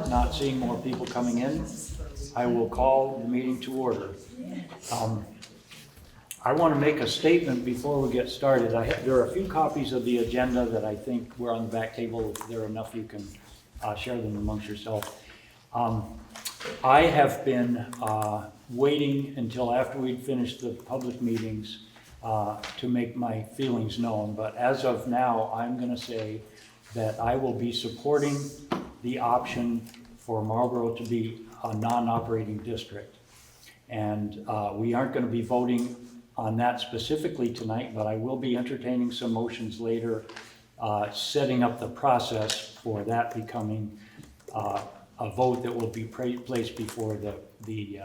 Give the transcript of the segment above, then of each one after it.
not seeing more people coming in, I will call the meeting to order. I want to make a statement before we get started. There are a few copies of the agenda that I think were on the back table. If there are enough, you can share them amongst yourself. I have been waiting until after we'd finished the public meetings to make my feelings known, but as of now, I'm going to say that I will be supporting the option for Marlboro to be a non-operating district. And we aren't going to be voting on that specifically tonight, but I will be entertaining some motions later, setting up the process for that becoming a vote that will be placed before the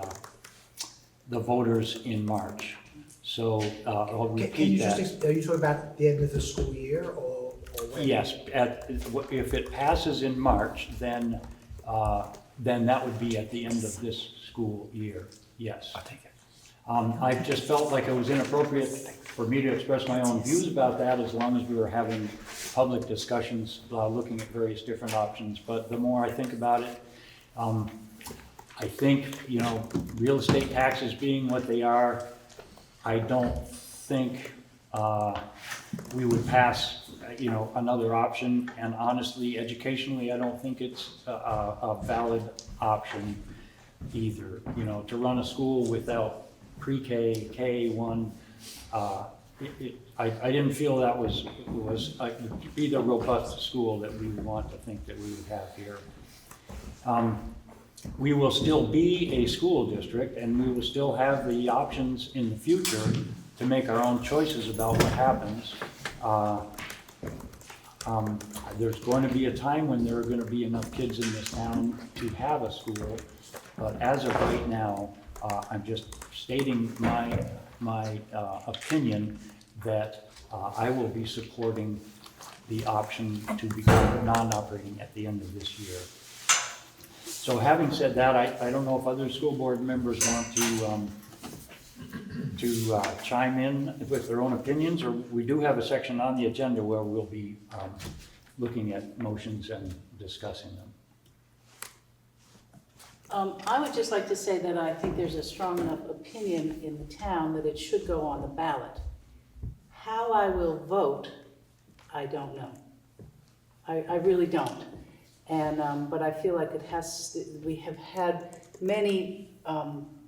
voters in March. So I'll repeat that. Are you talking about the end of the school year or when? Yes, if it passes in March, then that would be at the end of this school year, yes. I'll take it. I just felt like it was inappropriate for me to express my own views about that as long as we were having public discussions, looking at various different options. But the more I think about it, I think, real estate taxes being what they are, I don't think we would pass, another option. And honestly, educationally, I don't think it's a valid option either. To run a school without pre-K, K1, I didn't feel that was be the robust school that we want to think that we would have here. We will still be a school district, and we will still have the options in the future to make our own choices about what happens. There's going to be a time when there are going to be enough kids in this town to have a school, but as of right now, I'm just stating my opinion that I will be supporting the option to become non-operating at the end of this year. So having said that, I don't know if other school board members want to chime in with their own opinions, or we do have a section on the agenda where we'll be looking at motions and discussing them. I would just like to say that I think there's a strong enough opinion in the town that it should go on the ballot. How I will vote, I don't know. I really don't. And but I feel like we have had many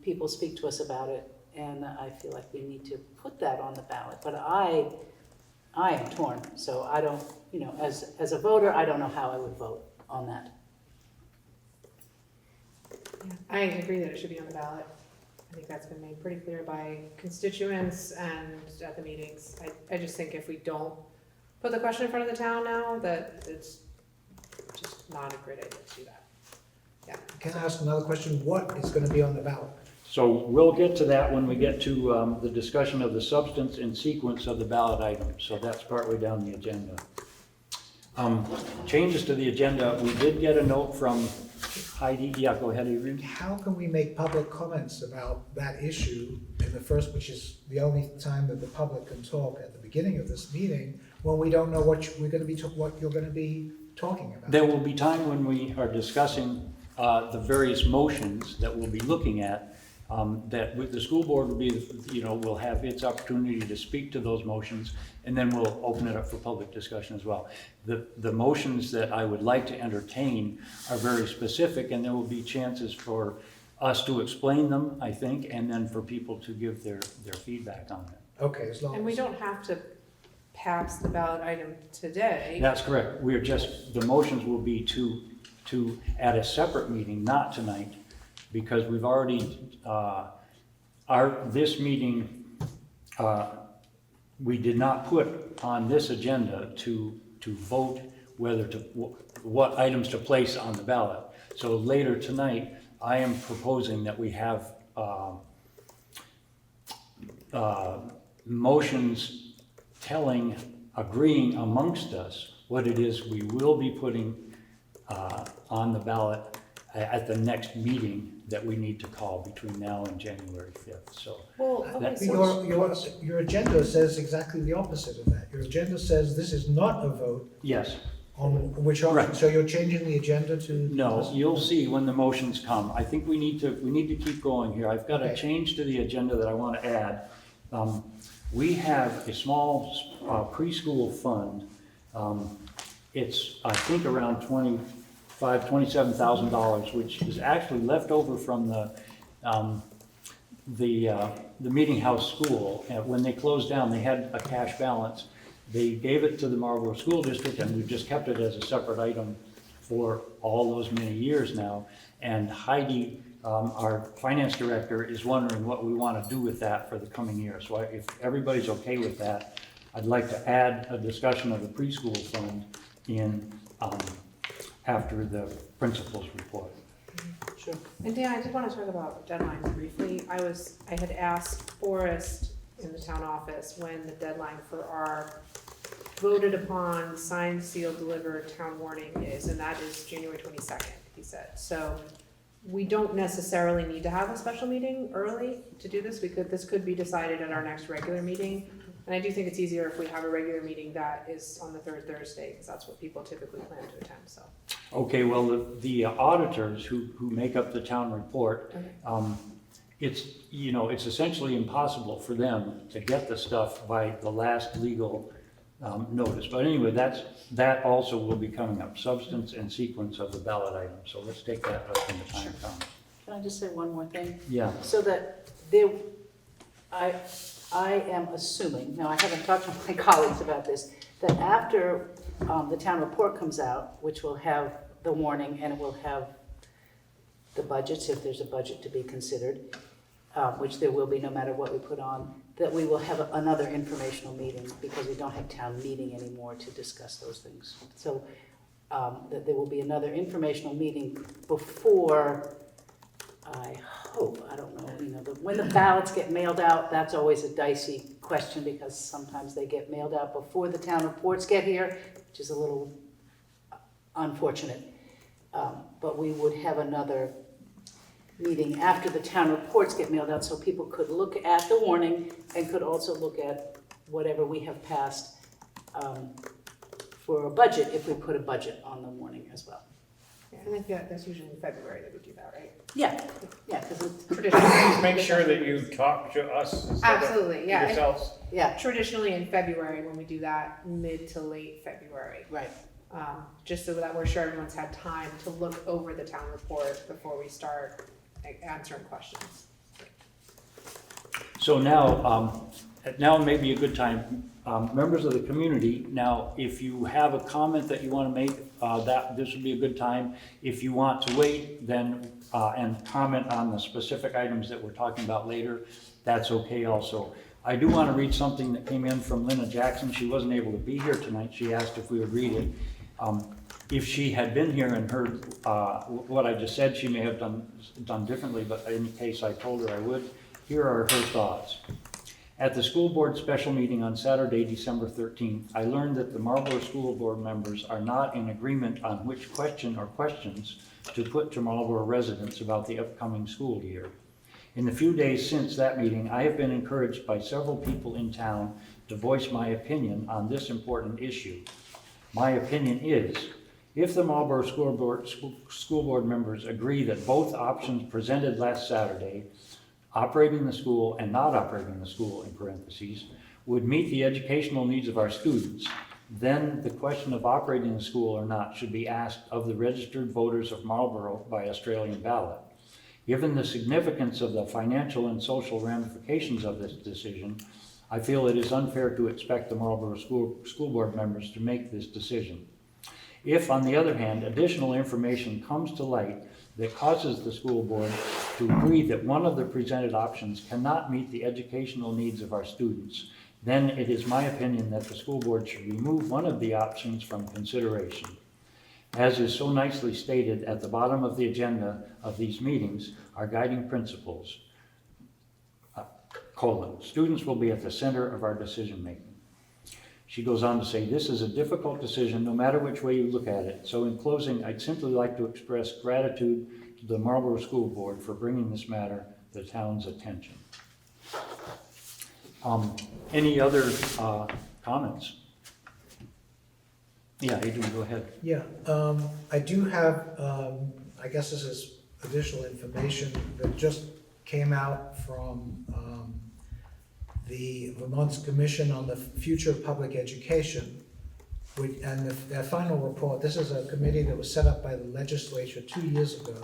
people speak to us about it, and I feel like we need to put that on the ballot. But I am torn, so I don't, as a voter, I don't know how I would vote on that. Yeah, I agree that it should be on the ballot. I think that's been made pretty clear by constituents and at the meetings. I just think if we don't put the question in front of the town now, that it's just not a great idea to do that. Yeah. Can I ask another question? What is going to be on the ballot? So we'll get to that when we get to the discussion of the substance and sequence of the ballot items. So that's partway down the agenda. Changes to the agenda. We did get a note from Heidi. Yeah, go ahead, Adrian. How can we make public comments about that issue in the first, which is the only time that the public can talk at the beginning of this meeting, when we don't know what you're going to be talking about? There will be time when we are discussing the various motions that we'll be looking at. That with the school board will be, will have its opportunity to speak to those motions, and then we'll open it up for public discussion as well. The motions that I would like to entertain are very specific, and there will be chances for us to explain them, I think, and then for people to give their feedback on it. Okay, as long as... And we don't have to pass the ballot item today. That's correct. The motions will be to at a separate meeting, not tonight, because we've already, this meeting, we did not put on this agenda to vote what items to place on the ballot. So later tonight, I am proposing that we have motions agreeing amongst us what it is we will be putting on the ballot at the next meeting that we need to call between now and January 5th. So your agenda says exactly the opposite of that. Your agenda says this is not a vote yes, On which option? Right. So you're changing the agenda to? No, you'll see when the motions come. I think we need to keep going here. I've got a Okay. change to the agenda that I want to add. We have a small preschool fund. It's, I think, around $27,000, which is actually left over from the Meeting House School. And when they closed down, they had a cash balance. They gave it to the Marlboro School District, and we've just kept it as a separate item for all those many years now. And Heidi, our finance director, is wondering what we want to do with that for the coming year. So if everybody's okay with that, I'd like to add a discussion of the preschool fund in after the principal's report. Sure. And Dan, I did want to talk about deadlines briefly. I had asked Forrest in the town office when the deadline for our voted upon, signed, sealed, delivered town warning is, and that is January 22nd, he said. So we don't necessarily need to have a special meeting early to do this. This could be decided at our next regular meeting. And I do think it's easier if we have a regular meeting that is on the third Thursday, because that's what people typically plan to attend, so. Okay, well, the auditors who make up the town report, Okay. it's essentially impossible for them to get the stuff by the last legal notice. But anyway, that also will be coming up, substance and sequence of the ballot item. So let's take that up when the time comes. Can I just say one more thing? Yeah. So that I am assuming, now I haven't talked to my colleagues about this, that after the town report comes out, which will have the warning and it will have the budgets, if there's a budget to be considered, which there will be no matter what we put on, that we will have another informational meeting because we don't have town meeting anymore to discuss those things. So that there will be another informational meeting before, I hope, I don't know, when the ballots get mailed out, that's always a dicey question because sometimes they get mailed out before the town reports get here, which is a little unfortunate. But we would have another meeting after the town reports get mailed out so people could look at the warning and could also look at whatever we have passed for a budget, if we put a budget on the warning as well. Yeah, and I think that's usually in February that we do that, right? Yeah, because it's, Traditionally. Please make sure that you talk to us instead of Absolutely, yeah. yourselves. yeah, Traditionally in February, when we do that, mid to late February. right. Just so that we're sure everyone's had time to look over the town report before we start answering questions. So now may be a good time. Members of the community, now, if you have a comment that you want to make, this would be a good time. If you want to wait, then, and comment on the specific items that we're talking about later, that's okay also. I do want to read something that came in from Lynna Jackson. She wasn't able to be here tonight. She asked if we would read it. If she had been here and heard what I just said, she may have done differently, but in case I told her I would, here are her thoughts. At the school board special meeting on Saturday, December 13th, I learned that the Marlboro school board members are not in agreement on which question or questions to put to Marlboro residents about the upcoming school year. In the few days since that meeting, I have been encouraged by several people in town to voice my opinion on this important issue. My opinion is, if the Marlboro school board members agree that both options presented last Saturday, operating the school and not operating the school, in parentheses, would meet the educational needs of our students, then the question of operating the school or not should be asked of the registered voters of Marlboro by Australian ballot. Given the significance of the financial and social ramifications of this decision, I feel it is unfair to expect the Marlboro school board members to make this decision. If, on the other hand, additional information comes to light that causes the school board to agree that one of the presented options cannot meet the educational needs of our students, then it is my opinion that the school board should remove one of the options from consideration. As is so nicely stated at the bottom of the agenda of these meetings, our guiding principles, students will be at the center of our decision making. She goes on to say, this is a difficult decision no matter which way you look at it. So in closing, I'd simply like to express gratitude to the Marlboro School Board for bringing this matter to the town's attention. Any other comments? Yeah, Adrian, go ahead. Yeah, I do have, I guess this is additional information that just came out from the Vermont's Commission on the Future of Public Education. And their final report, this is a committee that was set up by the legislature 2 years ago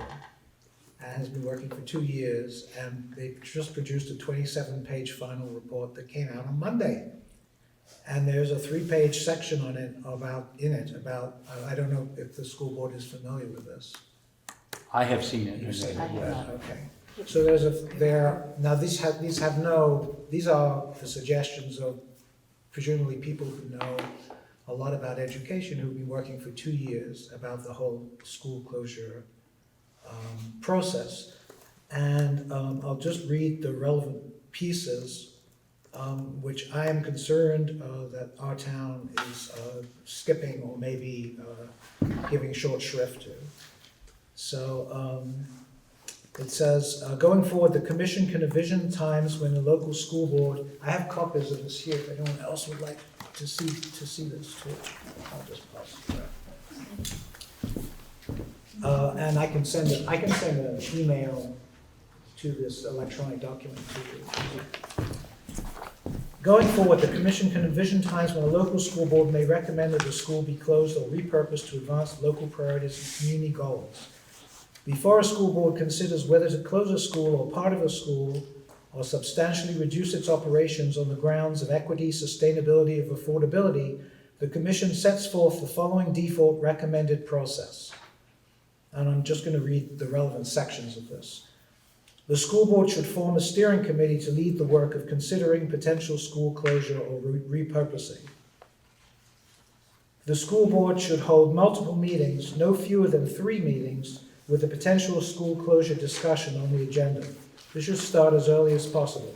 and has been working for 2 years, and they just produced a 27-page final report that came out on Monday. And there's a 3-page section on it about, I don't know if the school board is familiar with this. I have seen it. You said I have not. okay. So now these are the suggestions of presumably people who know a lot about education, who've been working for 2 years about the whole school closure process. And I'll just read the relevant pieces, which I am concerned that our town is skipping or maybe giving short shrift to. So it says, going forward, the commission can envision times when the local school board, I have copies of this here if anyone else would like to see this too. I'll just pass it around. And I can send an email to this electronic document to you. Going forward, the commission can envision times when a local school board may recommend that the school be closed or repurposed to advance local priorities and community goals. Before a school board considers whether to close a school or part of a school or substantially reduce its operations on the grounds of equity, sustainability, or affordability, the commission sets forth the following default recommended process. And I'm just going to read the relevant sections of this. The school board should form a steering committee to lead the work of considering potential school closure or repurposing. The school board should hold multiple meetings, no fewer than 3 meetings, with a potential school closure discussion on the agenda. This should start as early as possible.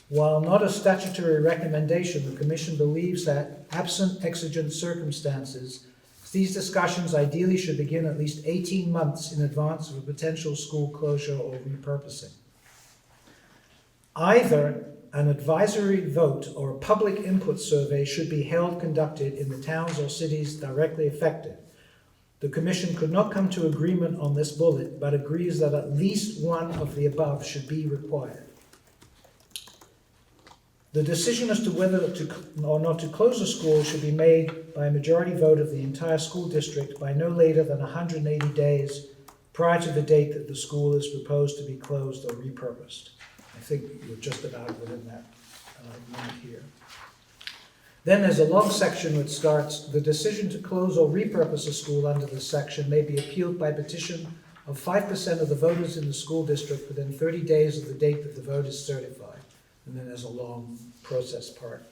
While not a statutory recommendation, the Commission believes that, absent exigent circumstances, these discussions ideally should begin at least 18 months in advance of a potential school closure or repurposing. Either an advisory vote or a public input survey should be conducted in the towns or cities directly affected. The Commission could not come to agreement on this bullet, but agrees that at least one of the above should be required. The decision as to whether to or not to close a school should be made by a majority vote of the entire school district by no later than 180 days prior to the date that the school is proposed to be closed or repurposed. I think you're just about within that limit here. Then there's a long section which starts, the decision to close or repurpose a school under this section may be appealed by petition of 5% of the voters in the school district within 30 days of the date that the vote is certified. And then there's a long process part.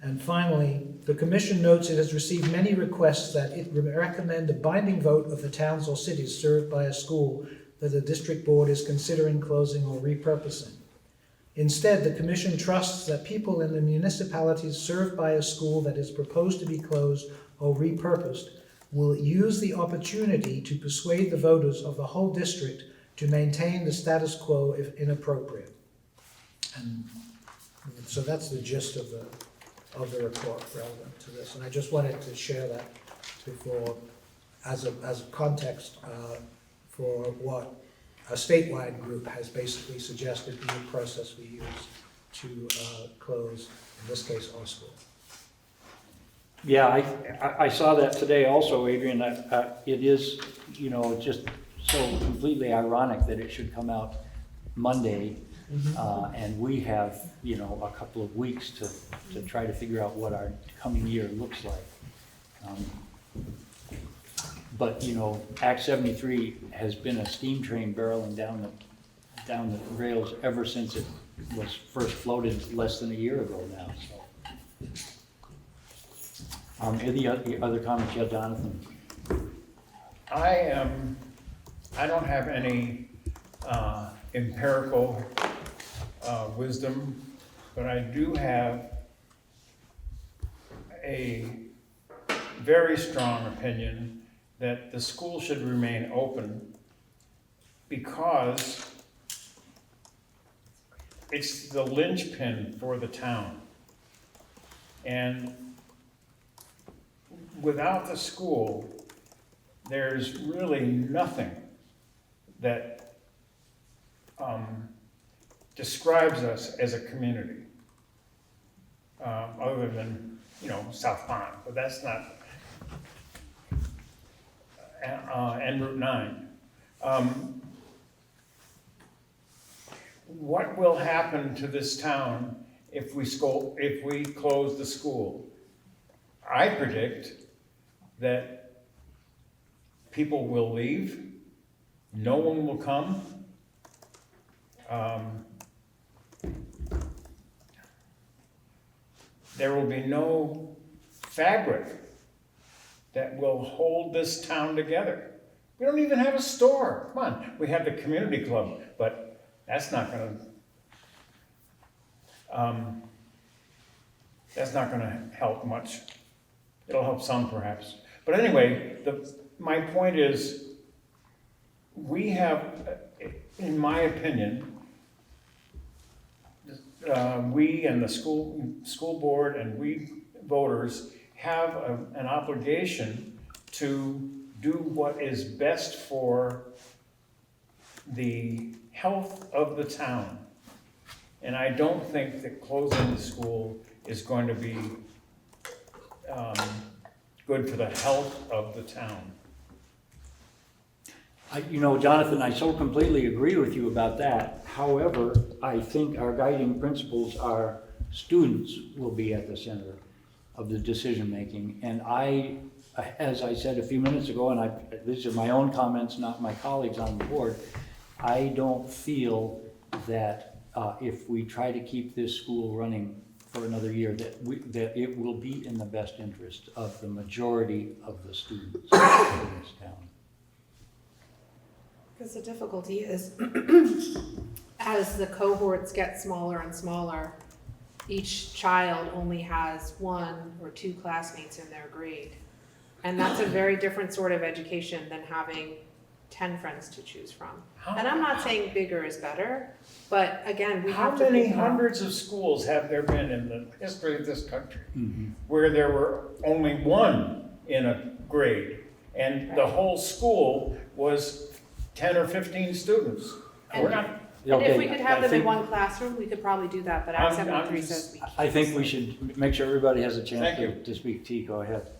And finally, the Commission notes it has received many requests that it recommend a binding vote of the towns or cities served by a school that the district board is considering closing or repurposing. Instead, the Commission trusts that people in the municipalities served by a school that is proposed to be closed or repurposed will use the opportunity to persuade the voters of the whole district to maintain the status quo if inappropriate. And so that's the gist of the report relevant to this. And I just wanted to share that before, as a context for what a statewide group has basically suggested be the process we use to close, in this case, our school. Yeah, I saw that today also, Adrian. It is, just so completely ironic that it should come out Monday. And we have, a couple of weeks to try to figure out what our coming year looks like. But, Act 73 has been a steam train barreling down the rails ever since it was first floated less than a year ago now, so. Any other comments yet, Jonathan? I don't have any empirical wisdom, but I do have a very strong opinion that the school should remain open because it's the linchpin for the town. And without the school, there's really nothing that describes us as a community, other than, South Pond, but that's not, and Route 9. What will happen to this town if we close the school? I predict that people will leave, no one will come. There will be no fabric that will hold this town together. We don't even have a store. Come on, we have the community club, but that's not gonna help much. It'll help some perhaps. But anyway, my point is, we have, in my opinion, we and the school board and we voters have an obligation to do what is best for the health of the town. And I don't think that closing the school is going to be good for the health of the town. Jonathan, I so completely agree with you about that. However, I think our guiding principles are students will be at the center of the decision-making. And as I said a few minutes ago, and these are my own comments, not my colleagues on the board, I don't feel that if we try to keep this school running for another year, that it will be in the best interest of the majority of the students in this town. Because the difficulty is, as the cohorts get smaller and smaller, each child only has 1 or 2 classmates in their grade. And that's a very different sort of education than having 10 friends to choose from. And I'm not saying bigger is better, but again, we have to. How many hundreds of schools have there been in the history of this country where there were only 1 in a grade and the whole school was 10 or 15 students? And if we could have them in one classroom, we could probably do that, but Act 73 says we can't. I think we should make sure everybody has a chance Thank to speak. T, go ahead.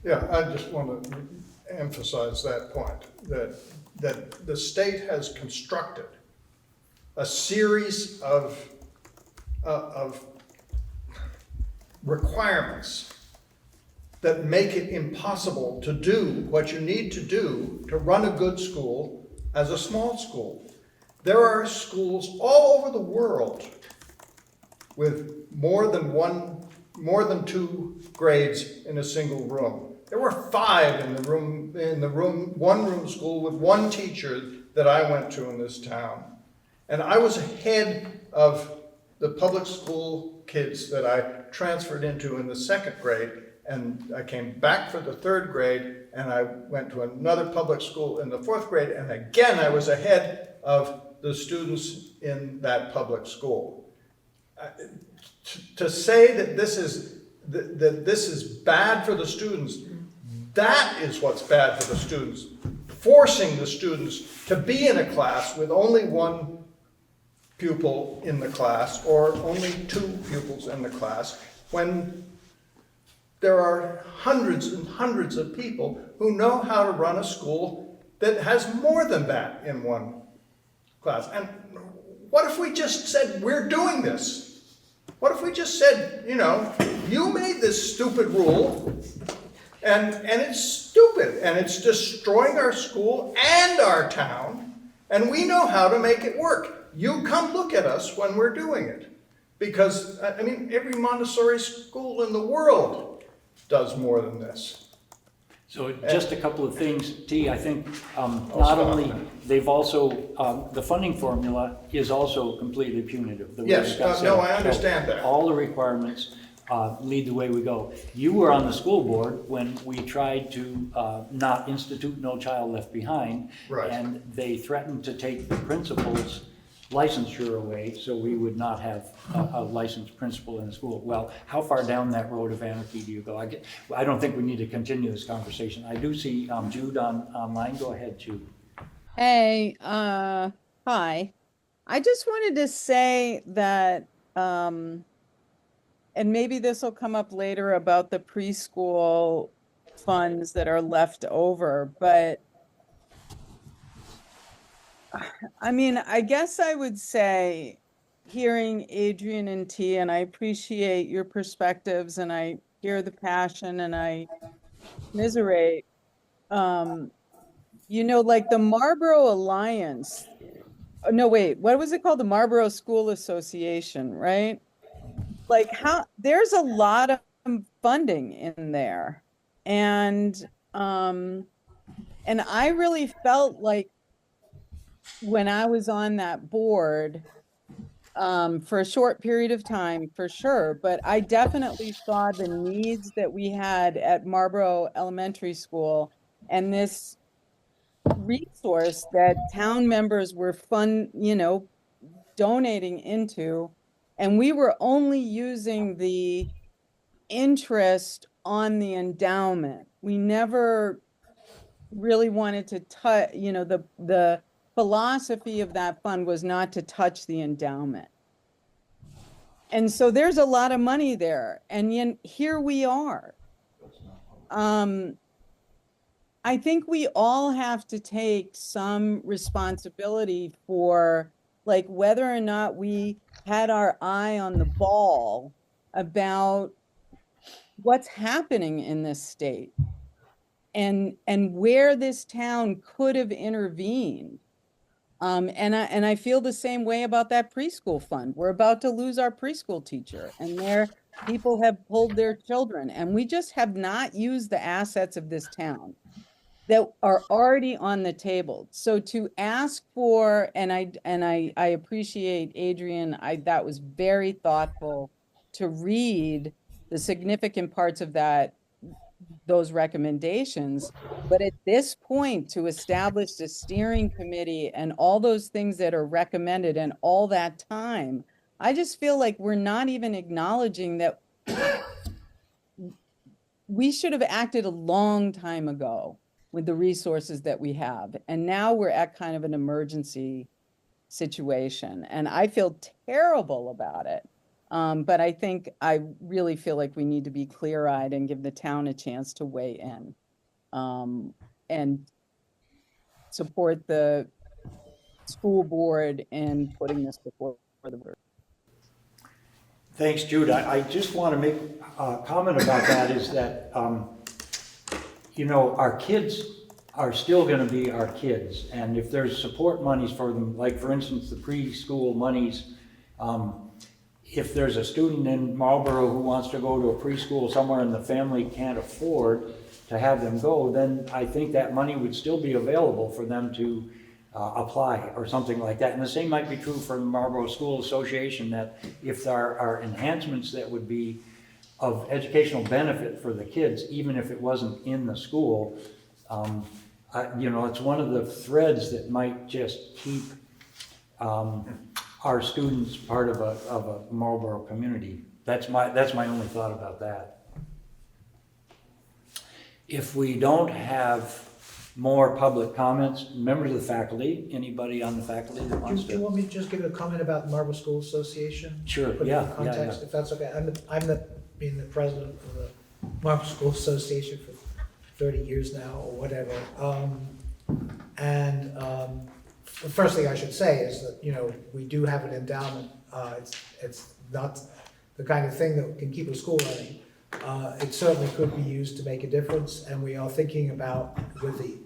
Yeah, I just want to emphasize that point, that the state has constructed a series of requirements that make it impossible to do what you need to do to run a good school as a small school. There are schools all over the world with more than 2 grades in a single room. There were 5 in the one-room school with 1 teacher that I went to in this town. And I was ahead of the public school kids that I transferred into in the 2nd grade, and I came back for the 3rd grade, and I went to another public school in the 4th grade, and again I was ahead of the students in that public school. To say that this is bad for the students, that is what's bad for the students. Forcing the students to be in a class with only 1 pupil in the class or only 2 pupils in the class when there are hundreds and hundreds of people who know how to run a school that has more than that in 1 class. And what if we just said, we're doing this? What if we just said, you made this stupid rule, and it's stupid, and it's destroying our school and our town, and we know how to make it work. You come look at us when we're doing it. Because, every Montessori school in the world does more than this. So just a couple of things, T, I think not only, they've also, the funding formula is also completely punitive. the way Yes, it got set no, up. I understand So that. all the requirements lead the way we go. You were on the school board when we tried to not institute No Child Left Behind. Right. And they threatened to take the principals licensure away, so we would not have a licensed principal in the school. Well, how far down that road of anarchy do you go? I don't think we need to continue this conversation. I do see Jude online. Go ahead, Jude. Hey, hi. I just wanted to say that, and maybe this will come up later about the preschool funds that are left over, but I mean, I guess I would say, hearing Adrian and T, and I appreciate your perspectives and I hear the passion and I commiserate. Like the Marlboro Alliance. No, wait, what was it called? The Marlboro School Association, right? Like there's a lot of funding in there. And I really felt like when I was on that board, for a short period of time, for sure, but I definitely saw the needs that we had at Marlboro Elementary School and this resource that town members were donating into, and we were only using the interest on the endowment. We never really wanted to touch, the philosophy of that fund was not to touch the endowment. And so there's a lot of money there, and here we are. I think we all have to take some responsibility for like whether or not we had our eye on the ball about what's happening in this state and where this town could have intervened. And I feel the same way about that preschool fund. We're about to lose our preschool teacher, and people have pulled their children, and we just have not used the assets of this town that are already on the table. So to ask for, and I appreciate Adrian, that was very thoughtful to read the significant parts of those recommendations. But at this point, to establish a steering committee and all those things that are recommended and all that time, I just feel like we're not even acknowledging that we should have acted a long time ago with the resources that we have. And now we're at kind of an emergency situation. And I feel terrible about it. But I really feel like we need to be clear-eyed and give the town a chance to weigh in and support the school board in putting this before the board. Thanks, Jude. I just want to make a comment about that is that, our kids are still going to be our kids. And if there's support monies for them, like for instance, the preschool monies, if there's a student in Marlboro who wants to go to a preschool somewhere and the family can't afford to have them go, then I think that money would still be available for them to apply or something like that. And the same might be true for the Marlboro School Association, that if there are enhancements that would be of educational benefit for the kids, even if it wasn't in the school, it's one of the threads that might just keep our students part of a Marlboro community. That's my only thought about that. If we don't have more public comments, members of the faculty, anybody on the faculty that wants Do you to? want me to just give a comment about the Marlboro School Association? Sure, Put it yeah, in context, yeah. if that's okay. Being the president of the Marlboro School Association for 30 years now, or whatever. The first thing I should say is that, we do have an endowment. It's not the kind of thing that can keep a school running. It certainly could be used to make a difference, and we are thinking about, with the,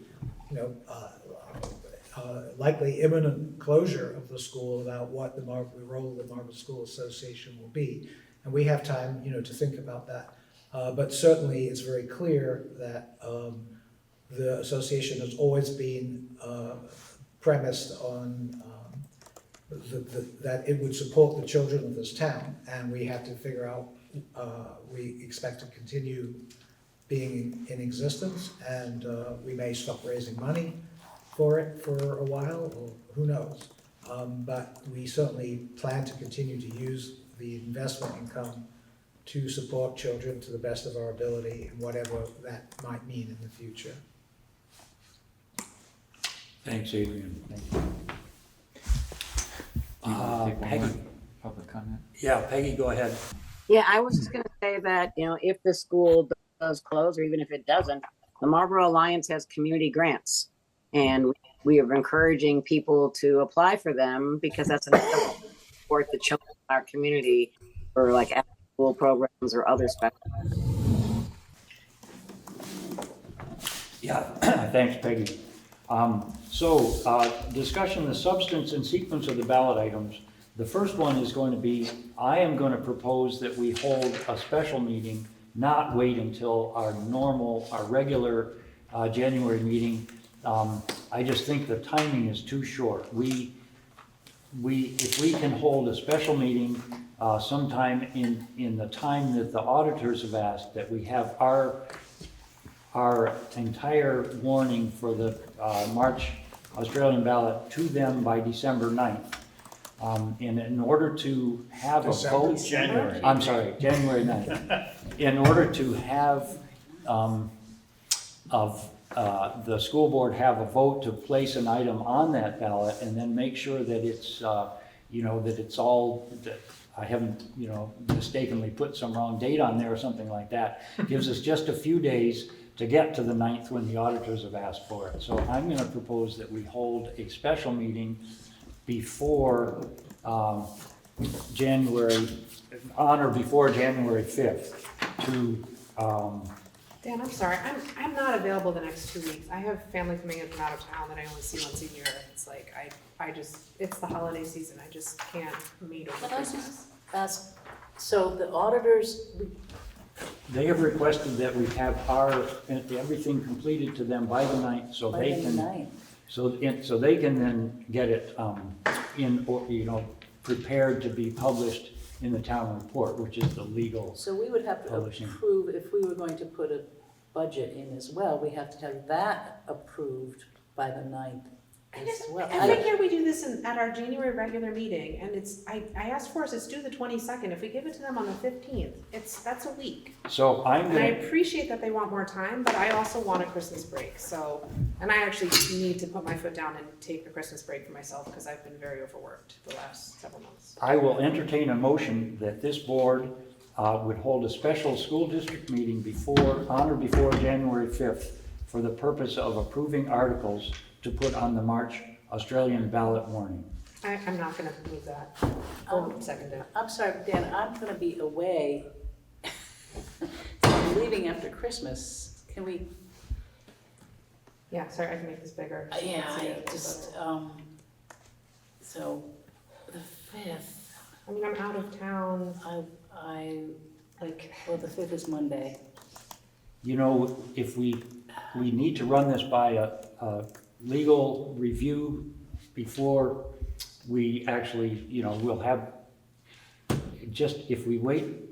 likely imminent closure of the school, about what the role of the Marlboro School Association will be. And we have time, to think about that. But certainly it's very clear that the association has always been premised on that it would support the children of this town, and we have to figure out, we expect to continue being in existence, and we may stop raising money for it for a while, or who knows. But we certainly plan to continue to use the investment income to support children to the best of our ability, and whatever that might mean in the future. Thanks, Adrian. Thank you. Do you want to take one more Peggy. public comment? Yeah, Peggy, go ahead. Yeah, I was just gonna say that, if the school does close, or even if it doesn't, the Marlboro Alliance has community grants. And we are encouraging people to apply for them because that's another way to support the children in our community for like after-school programs or other special. Yeah, thanks, Peggy. Discussion, the substance and sequence of the ballot items. The first one is going to be, I am going to propose that we hold a special meeting, not wait until our regular January meeting. I just think the timing is too short. If we can hold a special meeting sometime in the time that the auditors have asked, that we have our entire warning for the March Australian ballot to them by December 9th. And in order to have a vote. January. I'm sorry, January 9th. In order to have, the school board have a vote to place an item on that ballot and then make sure that it's, that it's all, that I haven't, mistakenly put some wrong date on there or something like that. Gives us just a few days to get to the 9th when the auditors have asked for it. So I'm gonna propose that we hold a special meeting before January 5th to, Dan, I'm sorry, I'm not available the next 2 weeks. I have family coming in from out of town that I only see once a year. It's like, it's the holiday season, I just can't meet over Can I Christmas. just ask, so the auditors, they have requested that we have everything completed to them by the 9th, so by they the can, 9th, so they can then get it prepared to be published in the town report, which is the legal. so we would have to Publishing. approve, if we were going to put a budget in as well, we have to have that approved by the 9th as well. Every year we do this at our January regular meeting, and I asked for us, it's due the 22nd. If we give it to them on the 15th, that's a week. So I'm And I gonna, appreciate that they want more time, but I also want a Christmas break, so, and I actually need to put my foot down and take a Christmas break for myself, because I've been very overworked the last several months. I will entertain a motion that this board would hold a special school district meeting on or before January 5th for the purpose of approving articles to put on the March Australian ballot warning. I'm not gonna move that. Or second it. I'm sorry, Dan, I'm gonna be away. I'm leaving after Christmas. Can we, Yeah, sorry, I can make this bigger. yeah, Let's see I it. just, so, the 5th, I mean, I'm out of town, well, the 5th is Monday. If we need to run this by a legal review before we actually, we'll have, if we wait,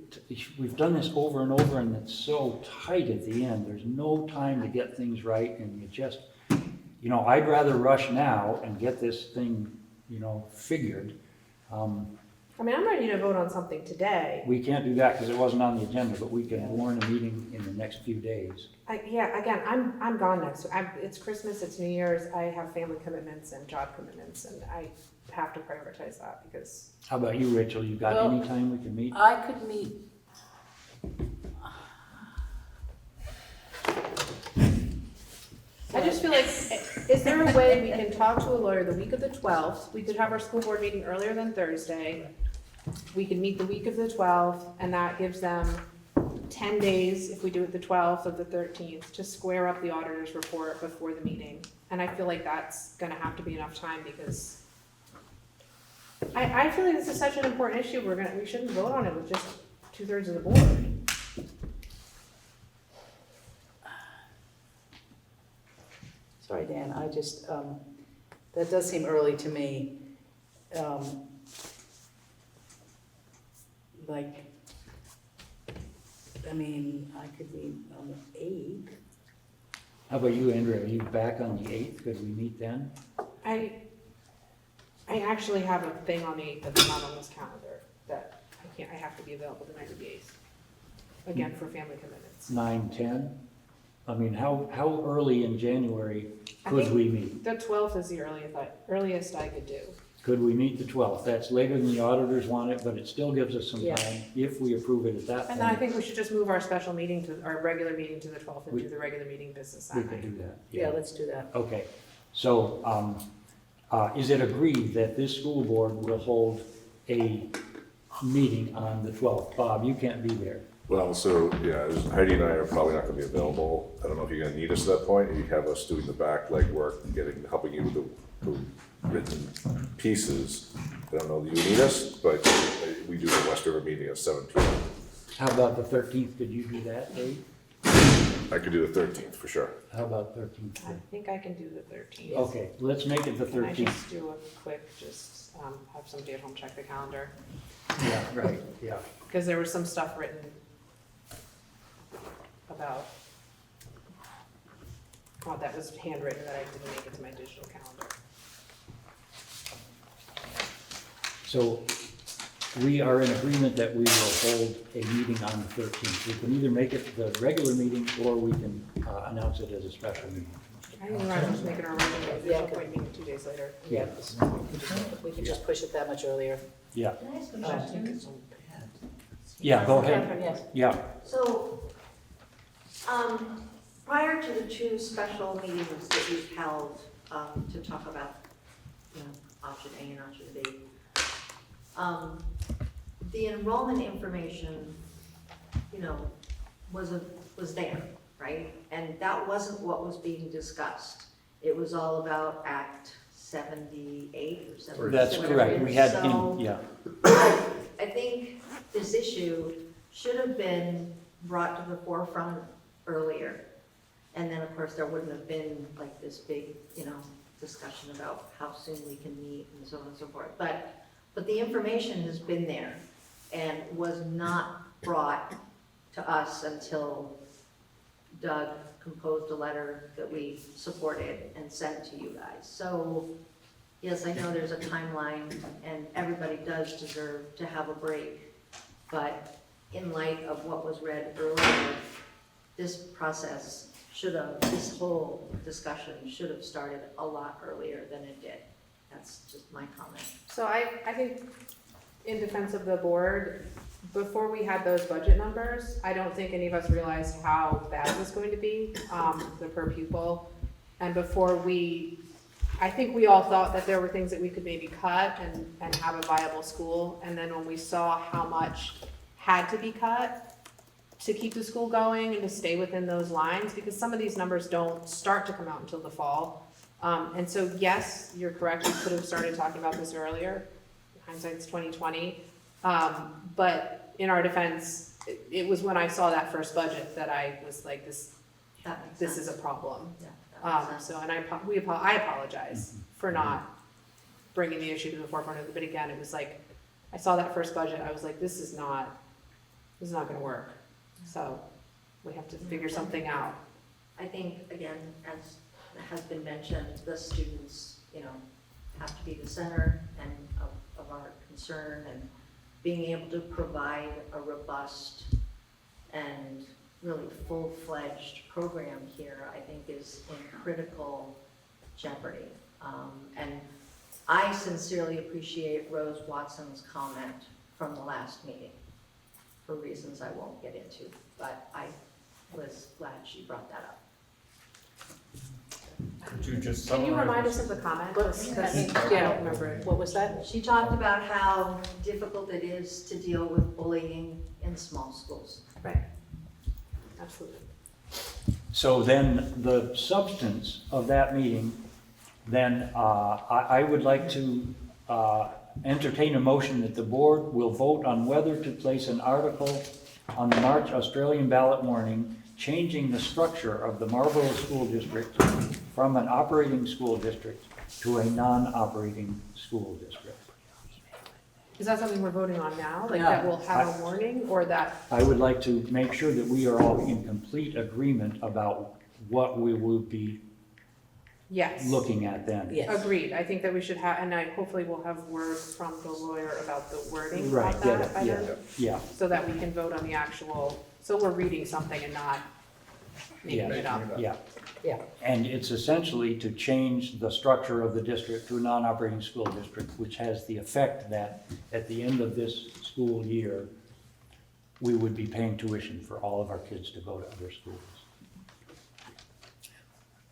we've done this over and over and it's so tight at the end, there's no time to get things right, and you just, I'd rather rush now and get this thing, figured. I mean, I'm ready to vote on something today. We can't do that because it wasn't on the agenda, but we can warn a meeting in the next few days. Again, I'm gone next week. It's Christmas, it's New Year's, I have family commitments and job commitments, and I have to prioritize that because. How about you, Rachel? You got Well, any time we can meet? I could meet, I just feel like, is there a way we can talk to a lawyer the week of the 12th? We could have our school board meeting earlier than Thursday. We could meet the week of the 12th, and that gives them 10 days, if we do it the 12th or the 13th, to square up the auditor's report before the meeting. And I feel like that's gonna have to be enough time because I feel like this is such an important issue, we shouldn't vote on it with just 2/3 of the board. sorry, Dan, I just, that does seem early to me. I could meet on the 8th. How about you, Andrea? Are you back on the 8th? Could we meet then? I actually have a thing on the 8th that's not on this calendar, that I have to be available the night of the 8th. Again, for family commitments. 9, 10? I mean, how early in January I could think we meet? The 12th is the earliest I could do. Could we meet the 12th? That's later than the auditors want it, but it still gives us some Yeah. time if we approve it at that And then I point. think we should just move our special meeting to, our regular meeting to the 12th and We- do the regular meeting business We that could night. do that. Yeah, let's do that. Okay, so, is it agreed that this school board will hold a meeting on the 12th? Bob, you can't be there. Well, so, yeah, Heidi and I are probably not gonna be available. I don't know if you're gonna need us at that point, or you have us doing the back legwork, helping you with the written pieces. I don't know that you need us, but we do the West River meeting at 7 PM. How about the 13th? Could you do that, Dave? I could do the 13th for sure. How about 13th? I think I can do the 13th. Okay, let's make it the Can I 13th. just do a quick, have somebody at home check the calendar? Yeah, right, yeah. Because there was some stuff written about, that was handwritten that I didn't make it to my digital calendar. So we are in agreement that we will hold a meeting on the 13th. We can either make it the regular meeting or we can announce it as a special meeting. I think we're just making our regular Yeah. official point meeting 2 days later. Yeah. We can just push it that much earlier. Yeah, Can I ask a question? yeah, go ahead. Catherine, yes. Yeah, So, prior to the two special meetings that you've held, to talk about, option A and option B, the enrollment information, was there, right? And that wasn't what was being discussed. It was all about Act 78 or 77. that's correct. We had, So- yeah, I think this issue should have been brought to the forefront earlier. And then, of course, there wouldn't have been like this big, discussion about how soon we can meet and so on and so forth. But the information has been there and was not brought to us until Doug composed a letter that we supported and sent to you guys. So, yes, I know there's a timeline and everybody does deserve to have a break. But in light of what was read earlier, this whole discussion should have started a lot earlier than it did. That's just my comment. So I think in defense of the board, before we had those budget numbers, I don't think any of us realized how bad it was going to be, the per pupil. And I think we all thought that there were things that we could maybe cut and have a viable school. And then when we saw how much had to be cut to keep the school going and to stay within those lines, because some of these numbers don't start to come out until the fall. And so, yes, you're correct, we could have started talking about this earlier. Hindsight's 2020. But in our defense, it was when I saw that first budget that I was like, this is a problem. Yeah, that makes sense. So, and I apologize for not bringing the issue to the forefront of it, but again, it was like, I saw that first budget, I was like, this is not gonna work. So, we have to figure something out. I think, again, as has been mentioned, the students, have to be the center and of our concern, and being able to provide a robust and really full-fledged program here, I think is in critical jeopardy. And I sincerely appreciate Rose Watson's comment from the last meeting, for reasons I won't get into, but I was glad she brought that up. Could you just Can you summarize? remind us of the comment? Yeah. I don't remember it. What was that? She talked about how difficult it is to deal with bullying in small schools. Right. Absolutely. so then the substance of that meeting, then I would like to entertain a motion that the board will vote on whether to place an article on the March Australian ballot warning, changing the structure of the Marlboro School District from an operating school district to a non-operating school district. Is that something we're voting on now? Like Yeah. that will have a warning or that? I would like to make sure that we are all in complete agreement about what we will be Yes. looking at then. Yes. Agreed. I think that we should have, and hopefully we'll have word from the lawyer about the wording Right, of that by yeah, then, yeah, so that we can vote on the actual, so we're reading something and not making Yeah. it up. yeah. Yeah. And it's essentially to change the structure of the district to a non-operating school district, which has the effect that at the end of this school year, we would be paying tuition for all of our kids to go to other schools.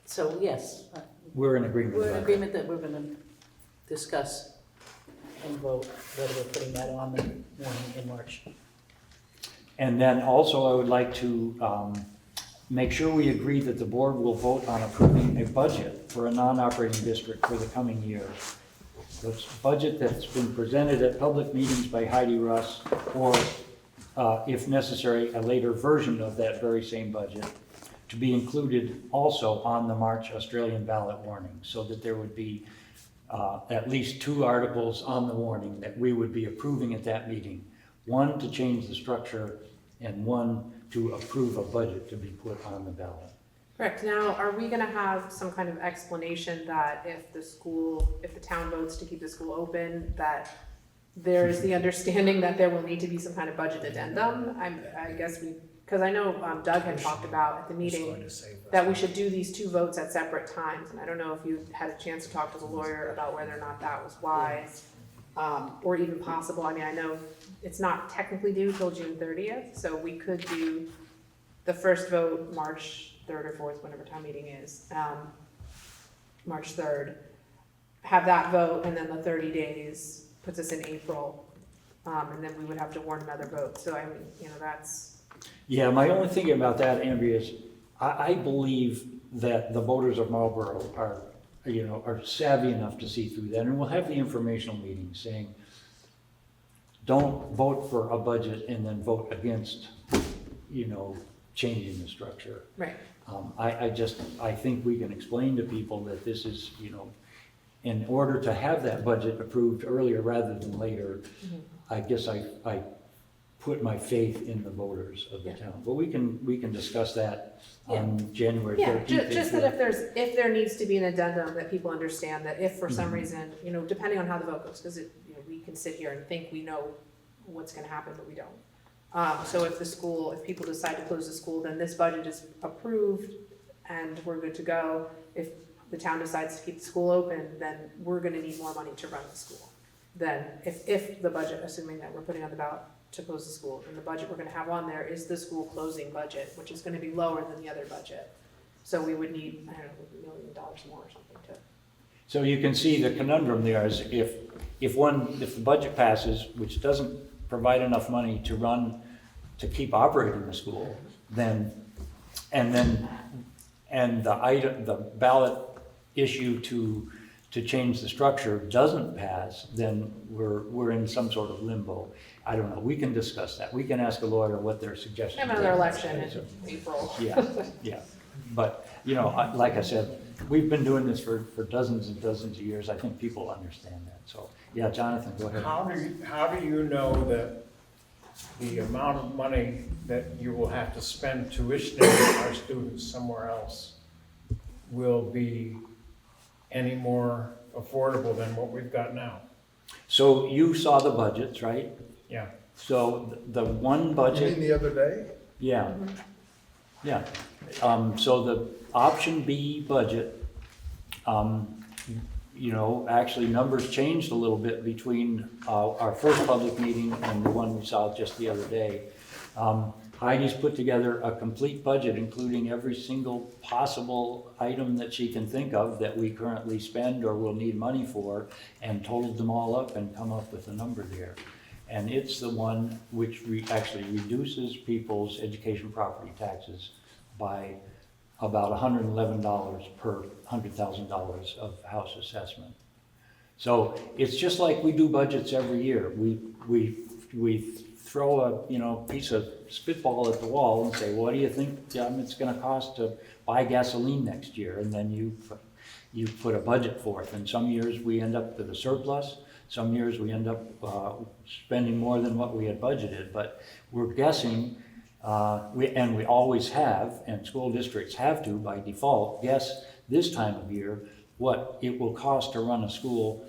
So, yes, We're in agreement we're in about that. agreement that we're gonna discuss and vote whether we're putting that on the warning in March. And then also I would like to make sure we agree that the board will vote on approving a budget for a non-operating district for the coming year. The budget that's been presented at public meetings by Heidi Russ, or if necessary, a later version of that very same budget, to be included also on the March Australian ballot warning, so that there would be at least 2 articles on the warning that we would be approving at that meeting. One to change the structure, and one to approve a budget to be put on the ballot. Correct. Now, are we gonna have some kind of explanation that if the town votes to keep the school open, that there's the understanding that there will need to be some kind of budget addendum? I guess because I know Doug had talked about at the meeting that we should do these 2 votes at separate times, and I don't know if you had a chance to talk to the lawyer about whether or not that was wise, or even possible. I mean, I know it's not technically due till June 30th, so we could do the first vote March 3rd or 4th, whenever town meeting is, March 3rd, have that vote, and then the 30 days puts us in April, and then we would have to warn another vote. So I mean, that's. Yeah, my only thing about that, Andrea, is I believe that the voters of Marlboro are savvy enough to see through that, and we'll have the informational meeting saying, don't vote for a budget and then vote against, changing the structure. Right. I think we can explain to people that this is, in order to have that budget approved earlier rather than later, I guess I put my faith in the voters of the town. But we can discuss that on January 13th. Yeah, just that if there needs to be an addendum, that people understand that if for some reason, depending on how the vote goes, because we can sit here and think we know what's gonna happen, but we don't. So if people decide to close the school, then this budget is approved and we're good to go. If the town decides to keep the school open, then we're gonna need more money to run the school. Then if the budget, assuming that we're putting on the ballot to close the school, and the budget we're gonna have on there is the school closing budget, which is gonna be lower than the other budget. So we would need, I don't know, $1 million more or something to. So you can see the conundrum there is if the budget passes, which doesn't provide enough money to keep operating the school, then the ballot issue to change the structure doesn't pass, then we're in some sort of limbo. I don't know, we can discuss that. We can ask a lawyer what their suggestions are. Have another election in April. Yeah. But, like I said, we've been doing this for dozens and dozens of years. I think people understand that. So, yeah, Jonathan, go ahead. How do you know that the amount of money that you will have to spend tuitioning our students somewhere else will be any more affordable than what we've got now? So you saw the budgets, right? Yeah. So the one You budget. mean the other day? Yeah, yeah. So the option B budget, actually numbers changed a little bit between our first public meeting and the one we saw just the other day. Heidi's put together a complete budget, including every single possible item that she can think of that we currently spend or will need money for, and totaled them all up and come up with a number there. And it's the one which actually reduces people's education property taxes by about $111 per $100,000 of house assessment. So it's just like we do budgets every year. We throw a piece of spitball at the wall and say, what do you think it's going to cost to buy gasoline next year? And then you put a budget forth. And some years we end up with a surplus. Some years we end up spending more than what we had budgeted. But we're guessing, we always have, and school districts have to by default, guess this time of year what it will cost to run a school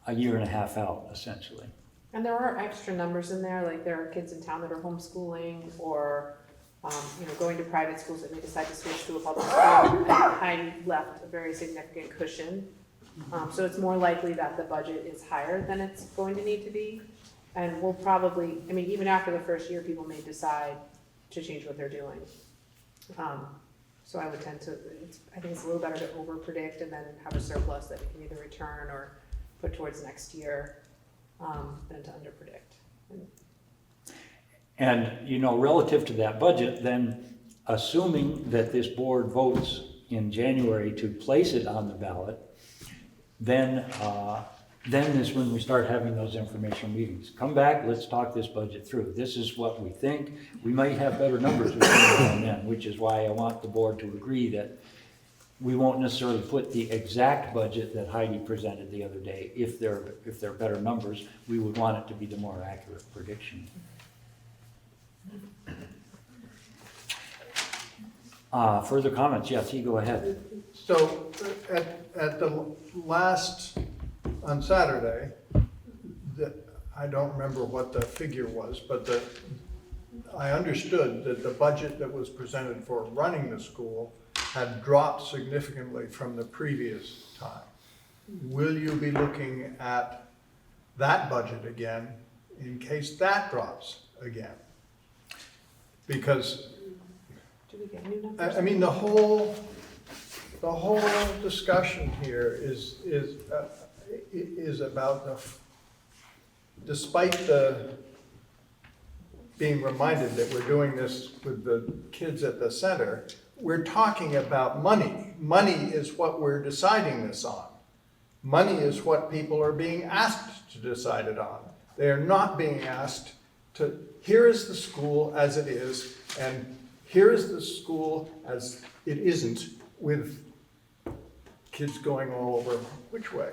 a year and a half out, essentially. And there are extra numbers in there, like there are kids in town that are homeschooling or, going to private schools that may decide to switch to a public school. And Heidi left a very significant cushion. So it's more likely that the budget is higher than it's going to need to be. And we'll probably, even after the first year, people may decide to change what they're doing. So I would tend to, I think it's a little better to over-predict and then have a surplus that we can either return or put towards next year, than to under-predict. And, relative to that budget, then assuming that this board votes in January to place it on the ballot, then is when we start having those informational meetings. Come back, let's talk this budget through. This is what we think. We might have better numbers between now and then, which is why I want the board to agree that we won't necessarily put the exact budget that Heidi presented the other day. If there are better numbers, we would want it to be the more accurate prediction. Further comments? Yes, you go ahead. So at the last, on Saturday, I don't remember what the figure was, but I understood that the budget that was presented for running the school had dropped significantly from the previous time. Will you be looking at that budget again in case that drops again? Because Do we get new numbers? the whole discussion here is about despite being reminded that we're doing this with the kids at the center, we're talking about money. Money is what we're deciding this on. Money is what people are being asked to decide it on. They are not being asked to, here is the school as it is, and here is the school as it isn't, with kids going all over which way.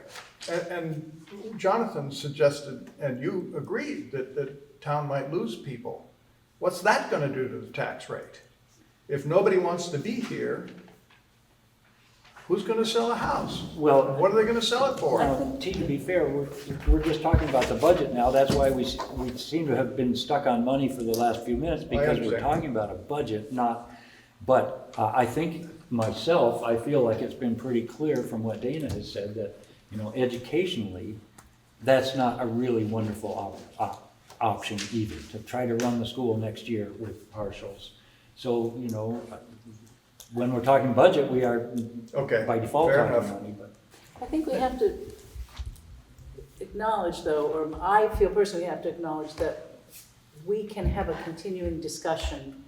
And Jonathan suggested, and you agreed, that the town might lose people. What's that going to do to the tax rate? If nobody wants to be here, who's going to sell a house? Well, What are they going to sell it for? To be fair, we're just talking about the budget now. That's why we seem to have been stuck on money for the last few minutes, because we're understand. talking about a budget, but I think myself, I feel like it's been pretty clear from what Dana has said that, educationally, that's not a really wonderful option either, to try to run the school next year with partials. So, when we're talking budget, we are Okay, by default fair talking enough. money, but. I think we have to acknowledge though, or I feel personally we have to acknowledge that we can have a continuing discussion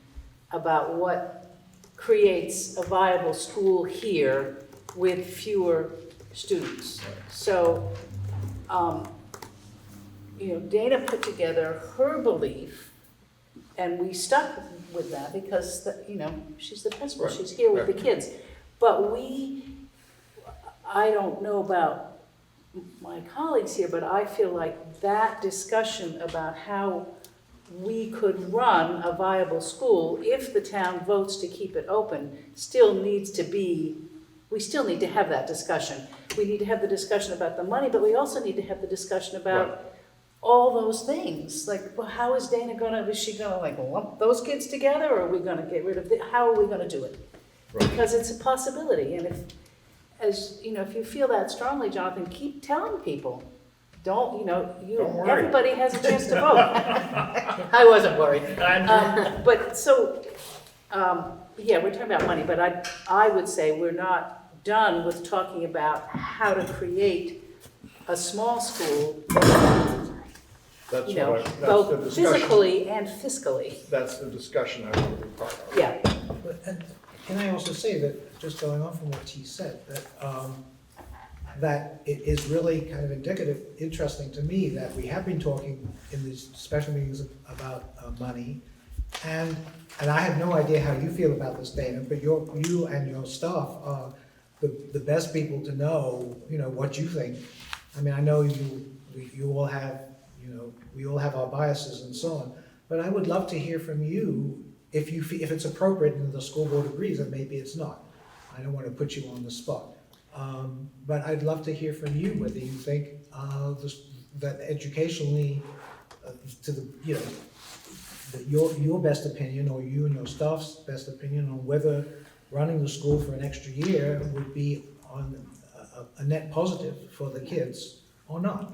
about what creates a viable school here with fewer students. So, Dana put together her belief, and we stuck with that because, she's the principal, Right, she's here with the right. kids. But I don't know about my colleagues here, but I feel like that discussion about how we could run a viable school if the town votes to keep it open still needs to be, we still need to have that discussion. We need to have the discussion about the money, but we also need to have the discussion about Right. all those things. Like, well, how is Dana is she gonna lump those kids together, or are we gonna get rid of how are we gonna do it? Right. Because it's a possibility, and if you feel that strongly, Jonathan, keep telling people. Don't worry. Everybody has a chance to vote. I wasn't worried. We're talking about money, but I would say we're not done with talking about how to create a small school, That's you know, what that's the both discussion. physically and fiscally. That's the discussion I want to be part of. Yeah, And can I also say that, just going on from what T said, that it is really kind of interesting to me that we have been talking in these special meetings about money, and I have no idea how you feel about this, Dana, but you and your staff are the best people to know, what you think. I mean, I know you all have, we all have our biases and so on, but I would love to hear from you if it's appropriate and the school board agrees, and maybe it's not. I don't want to put you on the spot. But I'd love to hear from you whether you think that educationally, to the, you know, that your best opinion, or you and your staff's best opinion on whether running the school for an extra year would be on a net positive for the kids or not.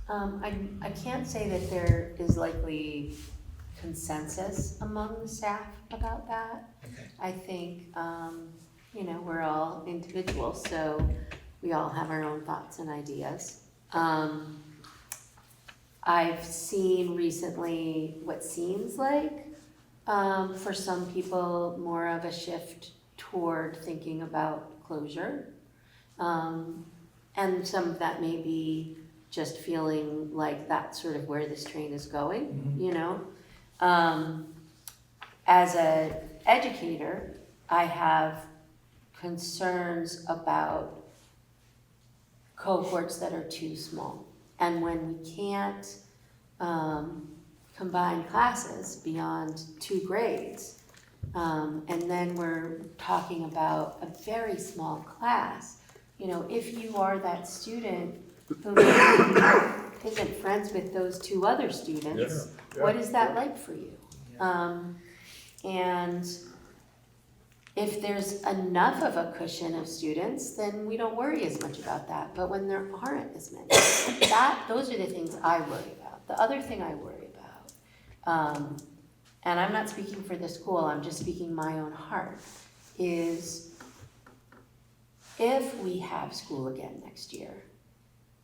I can't say that there is likely consensus among the staff about that. Okay. I think, you know, we're all individuals, so we all have our own thoughts and ideas. I've seen recently what seems like, for some people, more of a shift toward thinking about closure. And some of that may be just feeling like that's sort of where this train is going, you know? As an educator, I have concerns about cohorts that are too small. And when we can't combine classes beyond 2 grades, and then we're talking about a very small class, you know, if you are that student who maybe isn't friends with those 2 other students, what is that like for you? And if there's enough of a cushion of students, then we don't worry as much about that. But when there aren't as many, those are the things I worry about. The other thing I worry about, and I'm not speaking for the school, I'm just speaking my own heart, is if we have school again next year,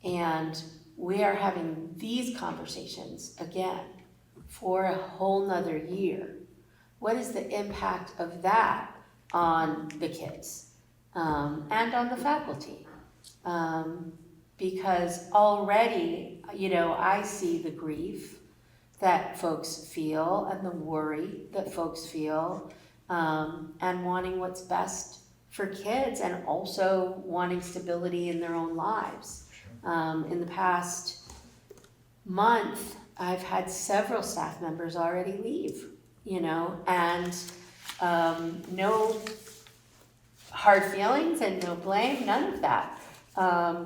and we are having these conversations again for a whole nother year, what is the impact of that on the kids and on the faculty? Because already, you know, I see the grief that folks feel and the worry that folks feel, and wanting what's best for kids, and also wanting stability in their own lives. In the past month, I've had several staff members already leave, you know, and no hard feelings and no blame, none of that.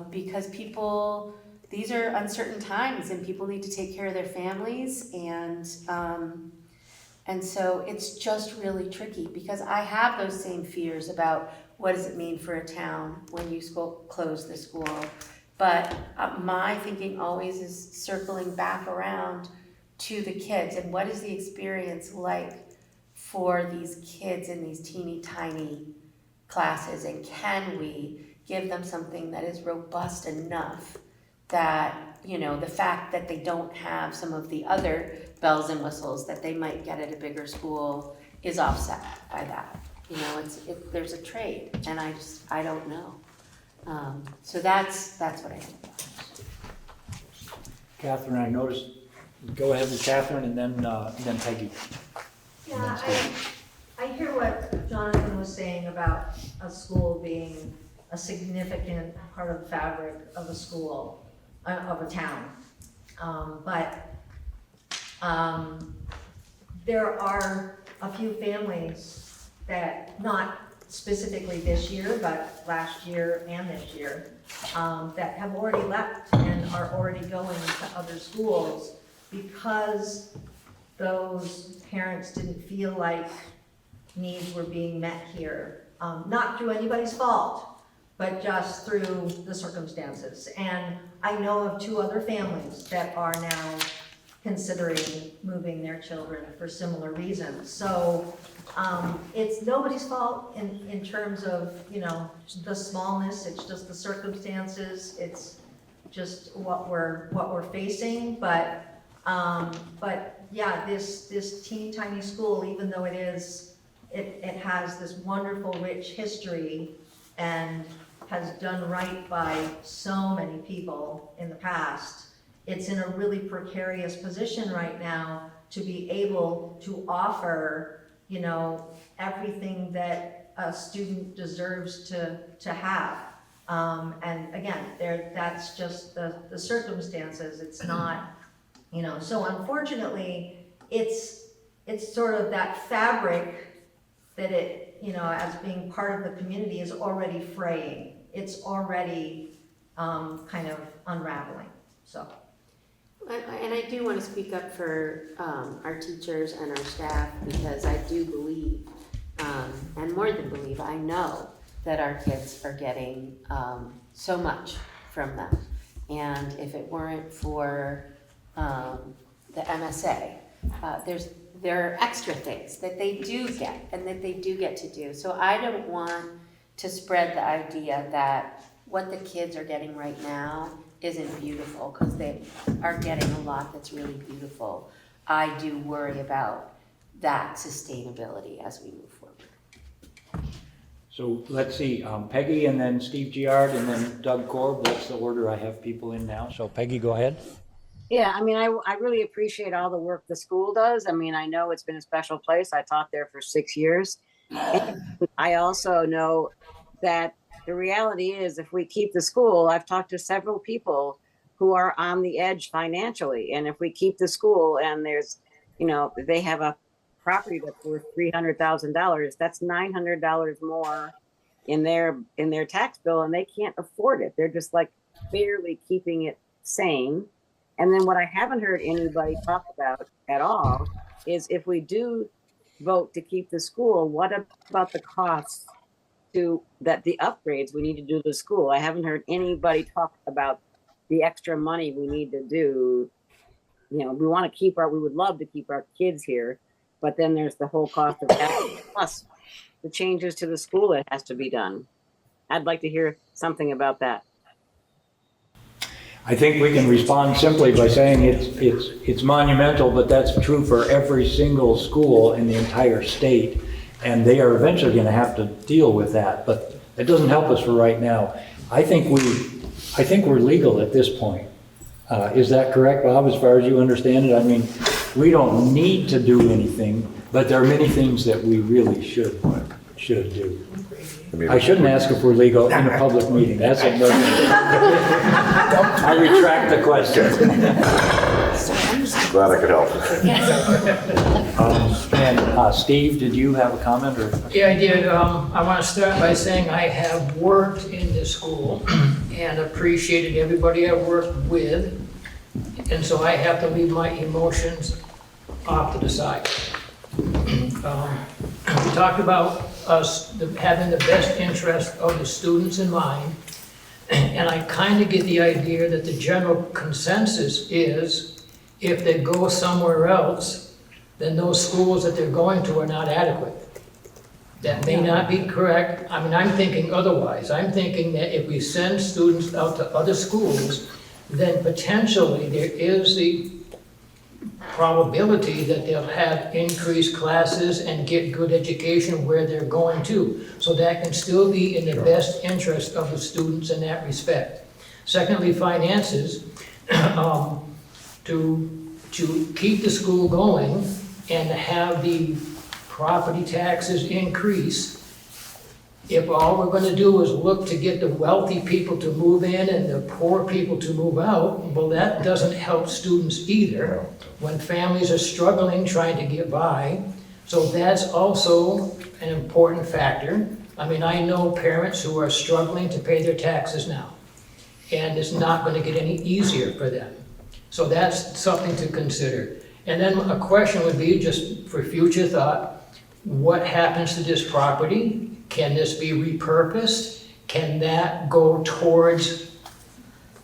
Because people, these are uncertain times and people need to take care of their families, and so it's just really tricky, because I have those same fears about what does it mean for a town when you close the school. But my thinking always is circling back around to the kids, and what is the experience like for these kids in these teeny tiny classes, and can we give them something that is robust enough that, you know, the fact that they don't have some of the other bells and whistles that they might get at a bigger school is offset by that. You know, there's a trade, and I don't know. So that's what I think about it. Catherine, I noticed, go ahead with Catherine and then Peggy. Yeah, I hear what Jonathan was saying about a school being a significant part of the fabric of a school, of a town. But there are a few families that, not specifically this year, but last year and this year, that have already left and are already going to other schools because those parents didn't feel like needs were being met here. Not through anybody's fault, but just through the circumstances. And I know of 2 other families that are now considering moving their children for similar reasons. So it's nobody's fault in terms of, you know, the smallness. It's just the circumstances. It's just what we're facing. But yeah, this teeny tiny school, even though it has this wonderful, rich history and has done right by so many people in the past, it's in a really precarious position right now to be able to offer, you know, everything that a student deserves to have. And again, that's just the circumstances. It's not, you know, so unfortunately, it's sort of that fabric that you know, as being part of the community is already fraying. It's already kind of unraveling, so. And I do want to speak up for our teachers and our staff, because I do believe, and more than believe, I know that our kids are getting so much from them. And if it weren't for the MSA, there are extra things that they do get and that they do get to do. So I don't want to spread the idea that what the kids are getting right now isn't beautiful, because they are getting a lot that's really beautiful. I do worry about that sustainability as we move forward. So let's see, Peggy and then Steve Giard and then Doug Korb. That's the order I have people in now. So Peggy, go ahead. Yeah, I mean, I really appreciate all the work the school does. I mean, I know it's been a special place. I taught there for 6 years. And I also know that the reality is, if we keep the school, I've talked to several people who are on the edge financially. And if we keep the school and there's, you know, they have a property that's worth $300,000, that's $900 more in their tax bill, and they can't afford it. They're just like barely keeping it sane. And then what I haven't heard anybody talk about at all is, if we do vote to keep the school, what about the costs to the upgrades we need to do to the school? I haven't heard anybody talk about the extra money we need to do. You know, we would love to keep our kids here, but then there's the whole cost of that, plus the changes to the school that has to be done. I'd like to hear something about that. I think we can respond simply by saying it's monumental, but that's true for every single school in the entire state. And they are eventually going to have to deal with that, but it doesn't help us for right now. I think we're legal at this point. Is that correct, Bob, as far as you understand it? I mean, we don't need to do anything, but there are many things that we really should do. I shouldn't ask if we're legal in a public meeting. That's a no. I retract the question. Glad I could help. And Steve, did you have a comment? Or? Yeah, I did. I want to start by saying I have worked in this school and appreciated everybody I worked with. And so I have to leave my emotions off to the side. We talked about us having the best interest of the students in mind. And I kind of get the idea that the general consensus is, if they go somewhere else, then those schools that they're going to are not adequate. That may not be correct. I mean, I'm thinking otherwise. I'm thinking that if we send students out to other schools, then potentially there is the probability that they'll have increased classes and get good education where they're going to. So that can still be in the best interest of the students in that respect. Secondly, finances. To keep the school going and to have the property taxes increase, if all we're going to do is look to get the wealthy people to move in and the poor people to move out, well, that doesn't help students either when families are struggling trying to get by. So that's also an important factor. I mean, I know parents who are struggling to pay their taxes now, and it's not going to get any easier for them. So that's something to consider. And then a question would be, just for future thought, what happens to this property? Can this be repurposed? Can that go towards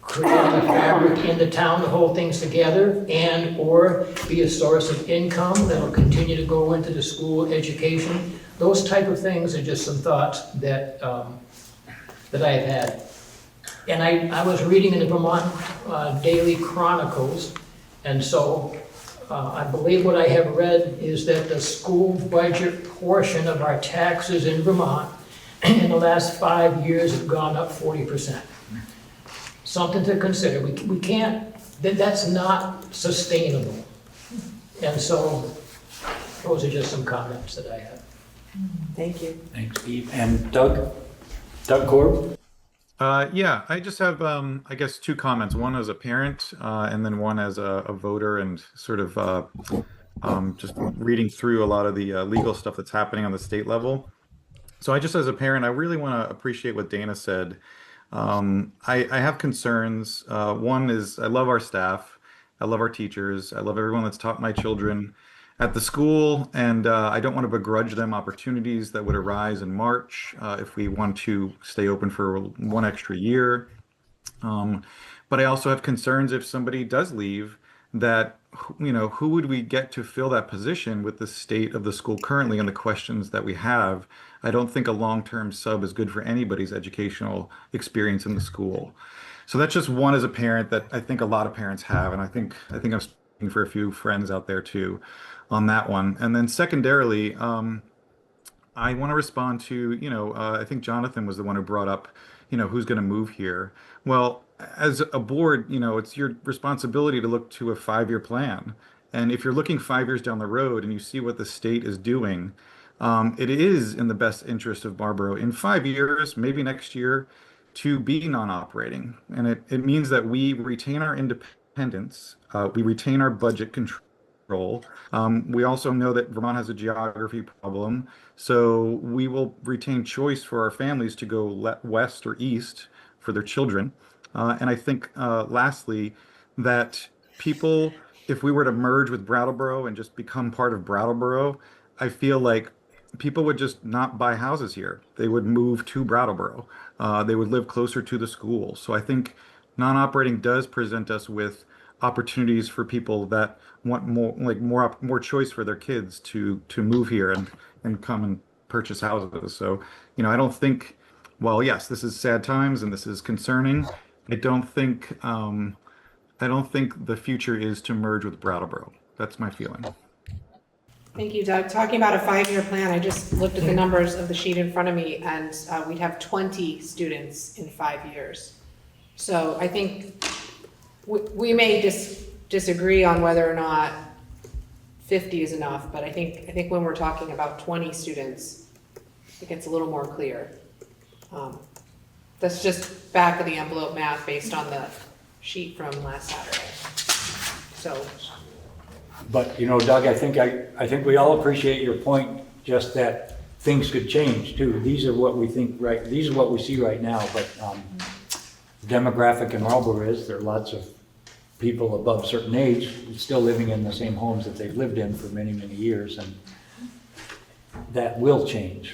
creating a fabric in the town to hold things together, and or be a source of income that will continue to go into the school education? Those type of things are just some thoughts that that I've had. And I was reading in the Vermont Daily Chronicles, and so I believe what I have read is that the school budget portion of our taxes in Vermont in the last 5 years have gone up 40%. Something to consider. We can't, that's not sustainable. And so those are just some comments that I have. Thank you. Thanks, Steve. And Doug? Doug Korb? Yeah, I just have, I guess, two comments. One as a parent, and then one as a voter, and sort of just reading through a lot of the legal stuff that's happening on the state level. So I just, as a parent, I really want to appreciate what Dana said. I have concerns. One is I love our staff. I love our teachers. I love everyone that's taught my children at the school, and I don't want to begrudge them opportunities that would arise in March if we want to stay open for one extra year. Um, but I also have concerns if somebody does leave, that, who would we get to fill that position with the state of the school currently and the questions that we have? I don't think a long-term sub is good for anybody's educational experience in the school. So that's just one as a parent that I think a lot of parents have, and I think I'm speaking for a few friends out there too on that one. And then secondarily, I want to respond to, I think Jonathan was the one who brought up, who's going to move here. Well, as a board, it's your responsibility to look to a 5-year plan. And if you're looking 5 years down the road and you see what the state is doing, it is in the best interest of Marlboro in 5 years, maybe next year, to be non-operating. And it means that we retain our independence, we retain our budget control. We also know that Vermont has a geography problem, so we will retain choice for our families to go west or east for their children. And I think, lastly, that people, if we were to merge with Brattleboro and just become part of Brattleboro, I feel like people would just not buy houses here. They would move to Brattleboro. They would live closer to the school. So I think non-operating does present us with opportunities for people that want more choice for their kids to move here and come and purchase houses. So, I don't think, well, yes, this is sad times and this is concerning. I don't think the future is to merge with Brattleboro. That's my feeling. Thank you, Doug. Talking about a 5-year plan, I just looked at the numbers of the sheet in front of me, and we'd have 20 students in 5 years. So I think we may disagree on whether or not 50 is enough, but I think when we're talking about 20 students, it gets a little more clear. That's just back of the envelope math based on the sheet from last Saturday. So. But, Doug, I think we all appreciate your point, just that things could change too. These are what we see right now, but the demographic in Marlboro is there are lots of people above a certain age still living in the same homes that they've lived in for many, many years, and that will change.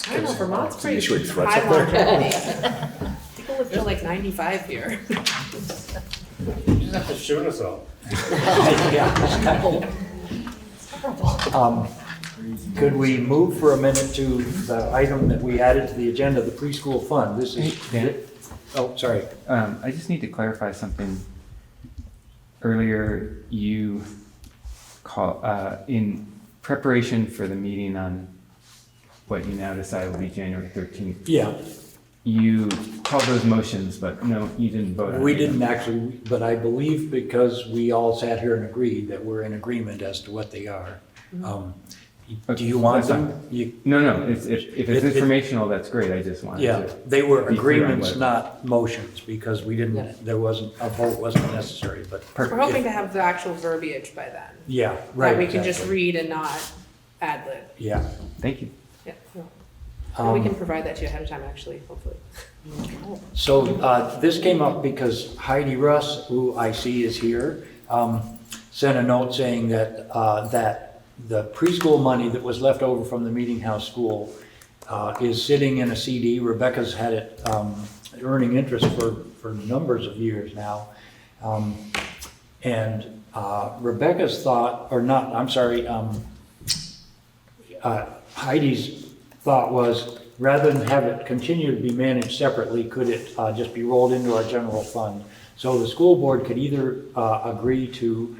I don't know, Vermont's pretty issuing threats high up there. longevity. People live till like 95 here. You just have to shoot us all. Could we move for a minute to the item that we added to the agenda, the preschool fund? This is. Dan? Oh, sorry. I just need to clarify something. Earlier, you in preparation for the meeting on what you now decide will be January 13th. Yeah. You called those motions, but no, you didn't vote on We them. didn't actually, but I believe because we all sat here and agreed that we're in agreement as to what they are. Do you want them? No, if it's informational, that's great, I just wanted Yeah, to. they were be clear on agreements, what- not motions, because we didn't, a vote wasn't necessary, but. We're hoping to have the actual verbiage by then. Yeah, right. That we can just exactly. read and not ad lib. Yeah. Thank you. Yeah. And we can provide that to you ahead of time, actually, hopefully. So this came up because Heidi Russ, who I see is here, sent a note saying that the preschool money that was left over from the Meeting House School is sitting in a CD. Rebecca's had it earning interest for numbers of years now. And Rebecca's thought, or not, I'm sorry, Heidi's thought was, rather than have it continue to be managed separately, could it just be rolled into our general fund? So the school board could either agree to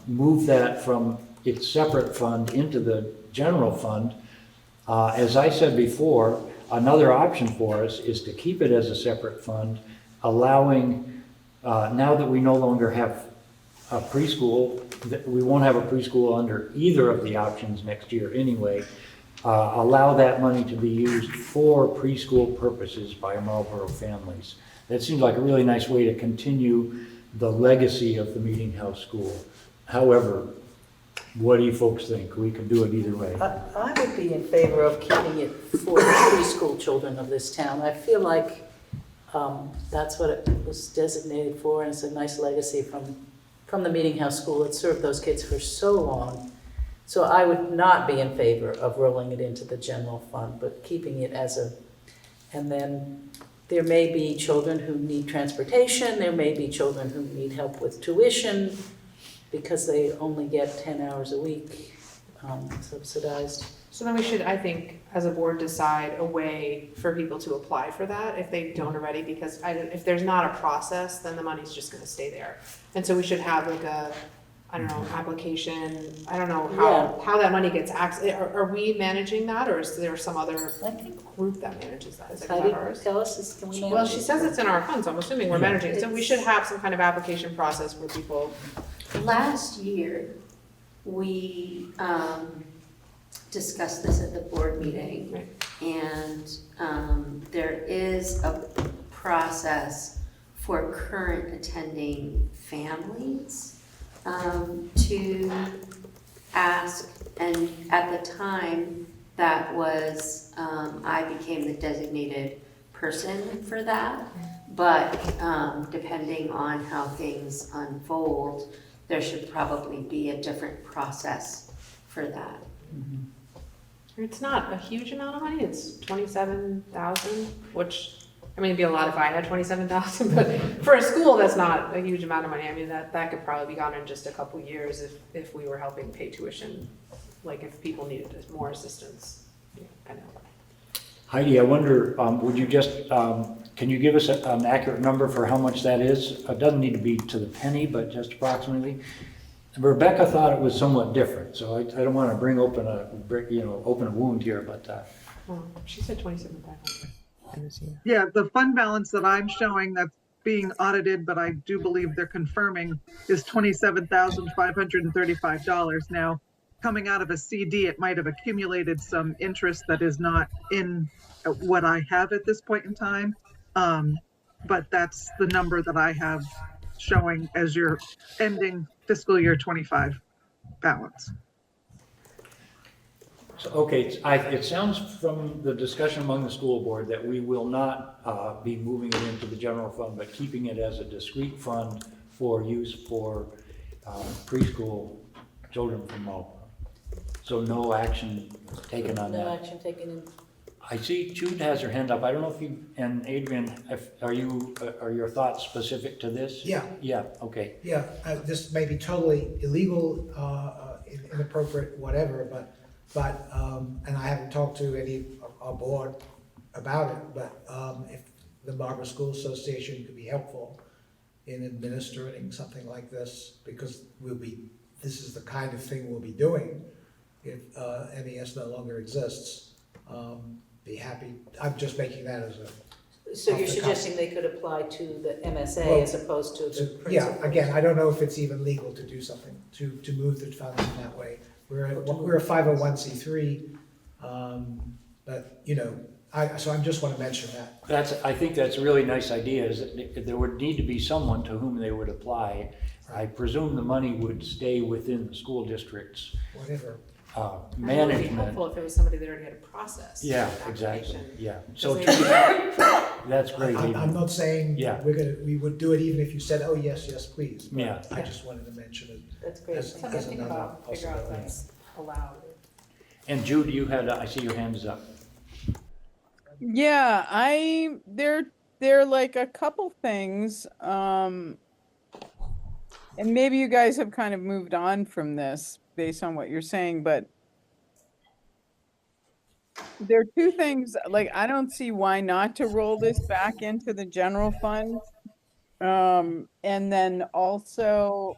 move that from its separate fund into the general fund. As I said before, another option for us is to keep it as a separate fund, allowing, now that we no longer have a preschool, we won't have a preschool under either of the options next year anyway, allow that money to be used for preschool purposes by Marlboro families. That seems like a really nice way to continue the legacy of the Meeting House School. However, What do you folks think? We can do it either way. I would be in favor of keeping it for the preschool children of this town. I feel like that's what it was designated for, and it's a nice legacy from the Meeting House School. It served those kids for so long. So I would not be in favor of rolling it into the general fund, but keeping it as a, and then there may be children who need transportation, there may be children who need help with tuition because they only get 10 hours a week subsidized. So then we should, I think, as a board, decide a way for people to apply for that if they don't already, because if there's not a process, then the money's just gonna stay there. And so we should have like a, I don't know, application, I don't know how that money gets are we managing that, or is there some other group that manages that? Is it How do you ours? tell us, can we manage Well, she it? says it's in our funds, so I'm assuming we're managing it. So we should have some kind of application process where people. Last year, we discussed this at the board meeting, and there is a process for current attending families to ask, and at the time, that was, I became the designated person for that, but depending on how things unfold, there should probably be a different process for that. It's not a huge amount of money, it's 27,000, which, I mean, it'd be a lot if I had 27,000, but for a school, that's not a huge amount of money. I mean, that could probably be gone in just a couple years if we were helping pay tuition, like if people needed more assistance. Yeah, I know. Heidi, I wonder, would you just, can you give us an accurate number for how much that is? It doesn't need to be to the penny, but just approximately. Rebecca thought it was somewhat different, so I don't want to open a wound here, but. Well, she said 27,500. Yeah, the fund balance that I'm showing that's being audited, but I do believe they're confirming, is $27,535. Now, coming out of a CD, it might have accumulated some interest that is not in what I have at this point in time. But that's the number that I have showing as your ending fiscal year 25 balance. So, okay, it sounds from the discussion among the school board that we will not be moving it into the general fund, but keeping it as a discrete fund for use for preschool children from Marlboro. So no action taken on that. No action taken in. I see Jude has her hand up. I don't know if you, and Adrian, are your thoughts specific to this? Yeah. Yeah, okay. Yeah, this may be totally illegal, inappropriate, whatever, but and I haven't talked to any of our board about it, but if the Marlboro School Association could be helpful in administering something like this, because this is the kind of thing we'll be doing if NES no longer exists. Be happy. I'm just making that as a. So you're suggesting they could apply to the MSA as opposed to the principal? Yeah, again, I don't know if it's even legal to do something, to move the funds in that way. We're a 501c3, but, so I just want to mention that. I think that's a really nice idea, is that there would need to be someone to whom they would apply. I presume the money would stay within the school district's whatever. Management. It would be helpful if it was somebody that already had a process. Yeah, exactly, yeah. So that's great. I'm not saying Yeah. we would do it even if you said, oh, yes, please. But Yeah. I just wanted to mention it. That's great. As Something to think another about, figure out if possibility. that's allowed. And Jude, you had, I see your hand is up. Yeah, there are like a couple things, and maybe you guys have kind of moved on from this based on what you're saying, but there are two things, like, I don't see why not to roll this back into the general fund. And then also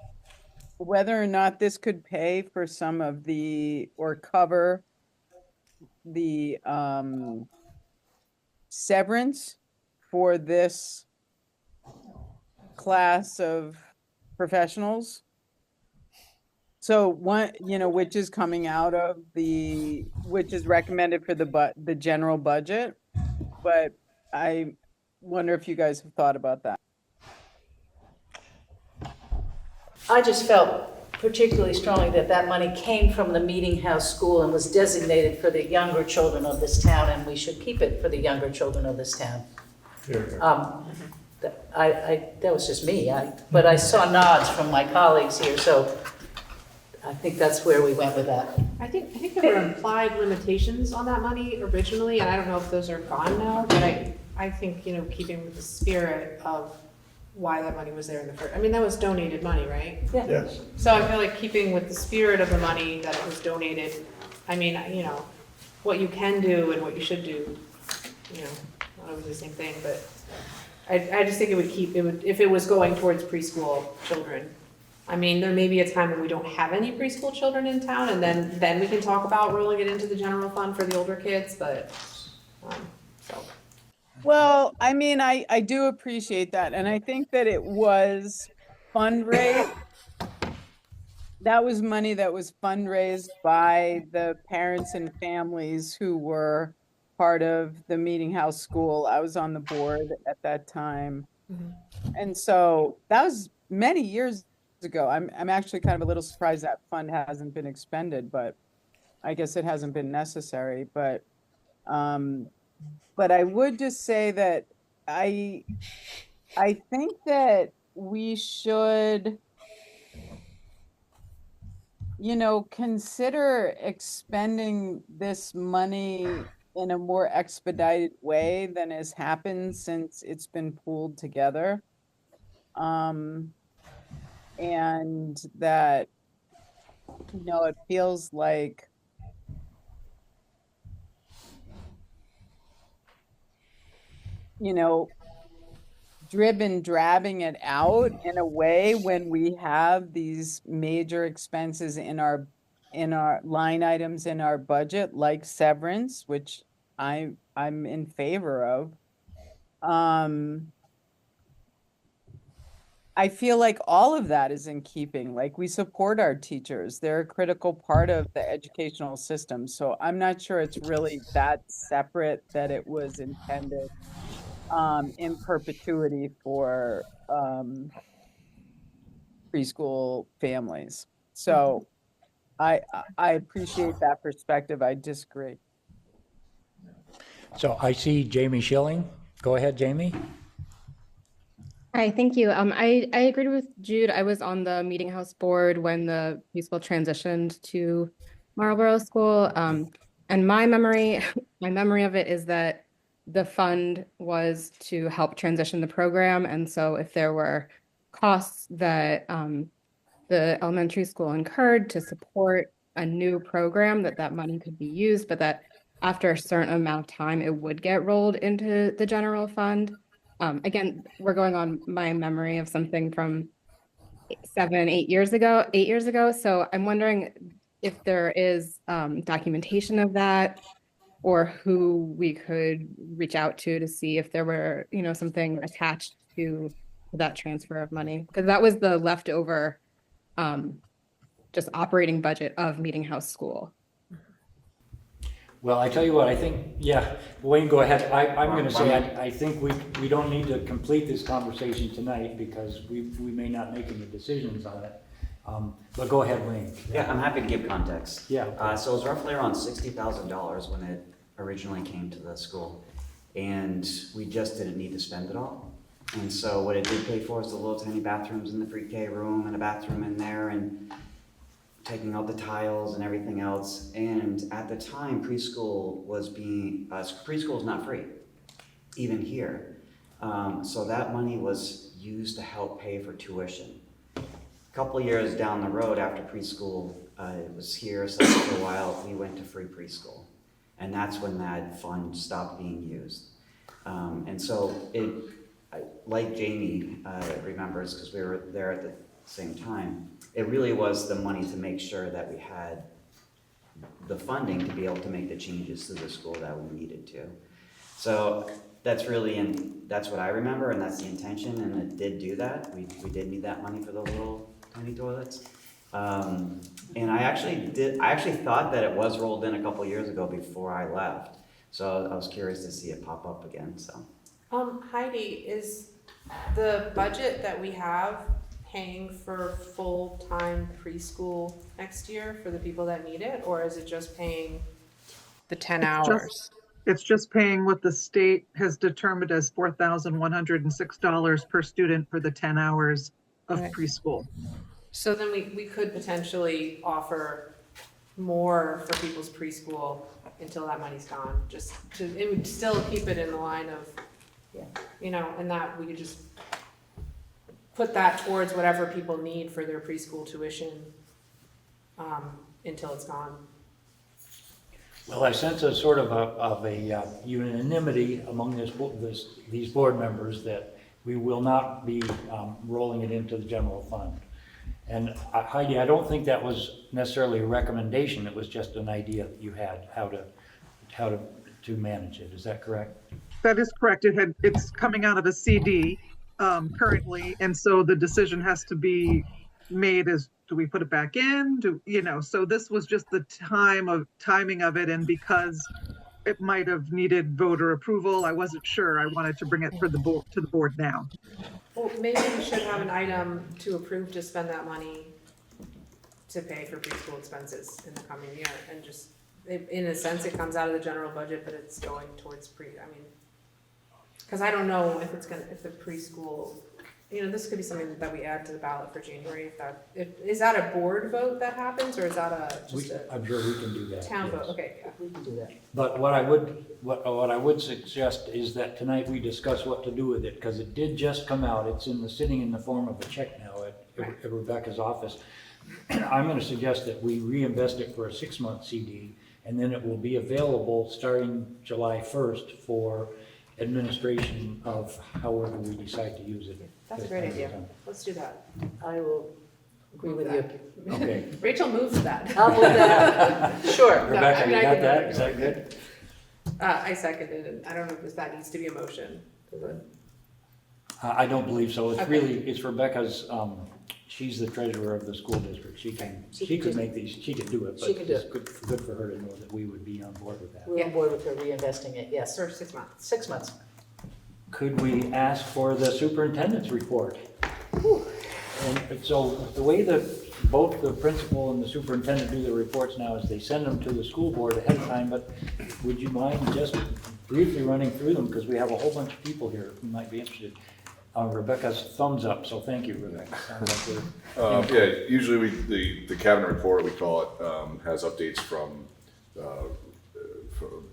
whether or not this could pay for some of or cover the severance for this class of professionals. So one, which is coming out of which is recommended for the general budget, but I wonder if you guys have thought about that. I just felt particularly strongly that that money came from the Meeting House School and was designated for the younger children of this town, and we should keep it for the younger children of this town. That was just me, but I saw nods from my colleagues here, so I think that's where we went with that. I think there were implied limitations on that money originally, and I don't know if those are gone now, but I think, you know, keeping with the spirit of why that money was there in the first, I mean, that was donated money, right? Yeah. Yes. So I feel like keeping with the spirit of the money that it was donated, I mean, you know, what you can do and what you should do, you know, not always the same thing, but I just think it would, if it was going towards preschool children. I mean, there may be a time when we don't have any preschool children in town, and then we can talk about rolling it into the general fund for the older kids, but, so. Well, I mean, I do appreciate that, and I think that it was fundraised. That was money that was fundraised by the parents and families who were part of the Meeting House School. I was on the board at that time. And so that was many years ago. I'm actually kind of a little surprised that fund hasn't been expended, but I guess it hasn't been necessary. But I would just say that I think that we should, you know, consider expending this money in a more expedited way than has happened since it's been pooled together. And that, you know, it feels like drabbing it out in a way when we have these major expenses in our line items in our budget, like severance, which I'm in favor of. I feel like all of that is in keeping. Like, we support our teachers. They're a critical part of the educational system. So I'm not sure it's really that separate that it was intended in perpetuity for preschool families. So I appreciate that perspective. I disagree. So I see Jamie Schilling. Go ahead, Jamie. Hi, thank you. I agreed with Jude. I was on the Meeting House board when the preschool transitioned to Marlboro School. And my memory of it is that the fund was to help transition the program. And so if there were costs that the elementary school incurred to support a new program, that money could be used, but that after a certain amount of time, it would get rolled into the general fund. Again, we're going on my memory of something from 8 years ago. So I'm wondering if there is documentation of that, or who we could reach out to see if there were, you know, something attached to that transfer of money, because that was the leftover just operating budget of Meeting House School. Well, I tell you what, I think, yeah, Wayne, go ahead. I'm gonna say, I think we don't need to complete this conversation tonight because we may not make any decisions on it. But go ahead, Wayne. Yeah, I'm happy to give context. Yeah. So it was roughly around $60,000 when it originally came to the school. And we just didn't need to spend it all. And so what it did pay for is the little tiny bathrooms in the pre-K room and a bathroom in there, and taking out the tiles and everything else. And at the time, preschool is not free, even here. So that money was used to help pay for tuition. A couple of years down the road after preschool was here, so for a while, we went to free preschool. And that's when that fund stopped being used. And so like Jamie remembers, because we were there at the same time, it really was the money to make sure that we had the funding to be able to make the changes to the school that we needed to. So that's what I remember, and that's the intention, and it did do that. We did need that money for the little tiny toilets. And I actually thought that it was rolled in a couple years ago before I left. So I was curious to see it pop up again, so. Heidi, is the budget that we have paying for full-time preschool next year for the people that need it, or is it just paying the 10 hours? It's just paying what the state has determined as $4,106 per student for the 10 hours of Right. preschool. So then we could potentially offer more for people's preschool until that money's gone, just to, it would still keep it in the line of, you know, and that we could just put that towards whatever people need for their preschool tuition, until it's gone. Well, I sense a sort of a unanimity among these board members that we will not be rolling it into the general fund. And Heidi, I don't think that was necessarily a recommendation, it was just an idea that you had, how to manage it, is that correct? That is correct. It's coming out of a CD currently, and so the decision has to be made as, do we put it back in? So this was just the timing of it, and because it might have needed voter approval, I wasn't sure. I wanted to bring it to the board now. Well, maybe we should have an item to approve to spend that money to pay for preschool expenses in the coming year, and just, in a sense, it comes out of the general budget, but it's going towards because I don't know if if the preschool, this could be something that we add to the ballot for January, is that a board vote that happens, or is that I'm sure we can do that. town vote? yes. Okay, yeah. We can do that. But what I would suggest is that tonight we discuss what to do with it, because it did just come out, it's sitting in the form of a check now at Rebecca's office. I'm gonna suggest that we reinvest it for a 6-month CD, and then it will be available starting July 1st for administration of however we decide to use it. That's a great idea. Let's do that. I will agree with you. Okay. Rachel moves that. I'll move that. Sure. Rebecca, you I got can- that? Is that good? I seconded it. I don't know if that needs to be a motion. I don't believe so. It's Okay. really, it's Rebecca's, she's the treasurer of the school district. She could make these, she could do it, but She could do it's it. good for her to know that we would be on board with that. We're on board with her reinvesting it, yes. For 6 months. 6 months. Could we ask for the superintendent's report? And so the way that both the principal and the superintendent do their reports now is they send them to the school board ahead of time, but would you mind just briefly running through them, because we have a whole bunch of people here who might be interested. Rebecca's thumbs up, so thank you, Rebecca. Sounds like Yeah, usually the cabinet report, we call it, has updates from, a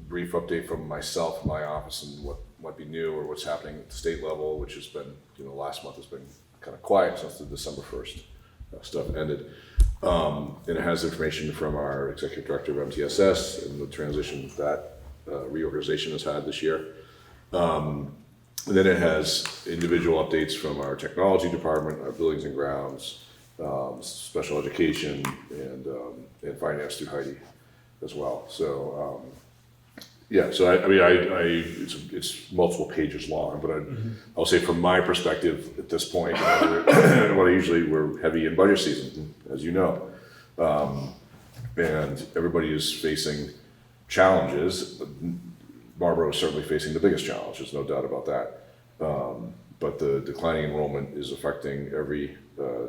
brief update from myself, my office, and what might be new or what's happening at the state level, which has been, last month has been kind of quiet since the December 1st stuff ended. And it has information from our executive director of MTSS and the transition that reorganization has had this year. And then it has individual updates from our technology department, our buildings and grounds, special education, and finance through Heidi as well. So, so it's multiple pages long, but I'll say from my perspective at this point, we're heavy in budget season, as you know. And everybody is facing challenges. Marlboro is certainly facing the biggest challenge, there's no doubt about that. But the declining enrollment is affecting every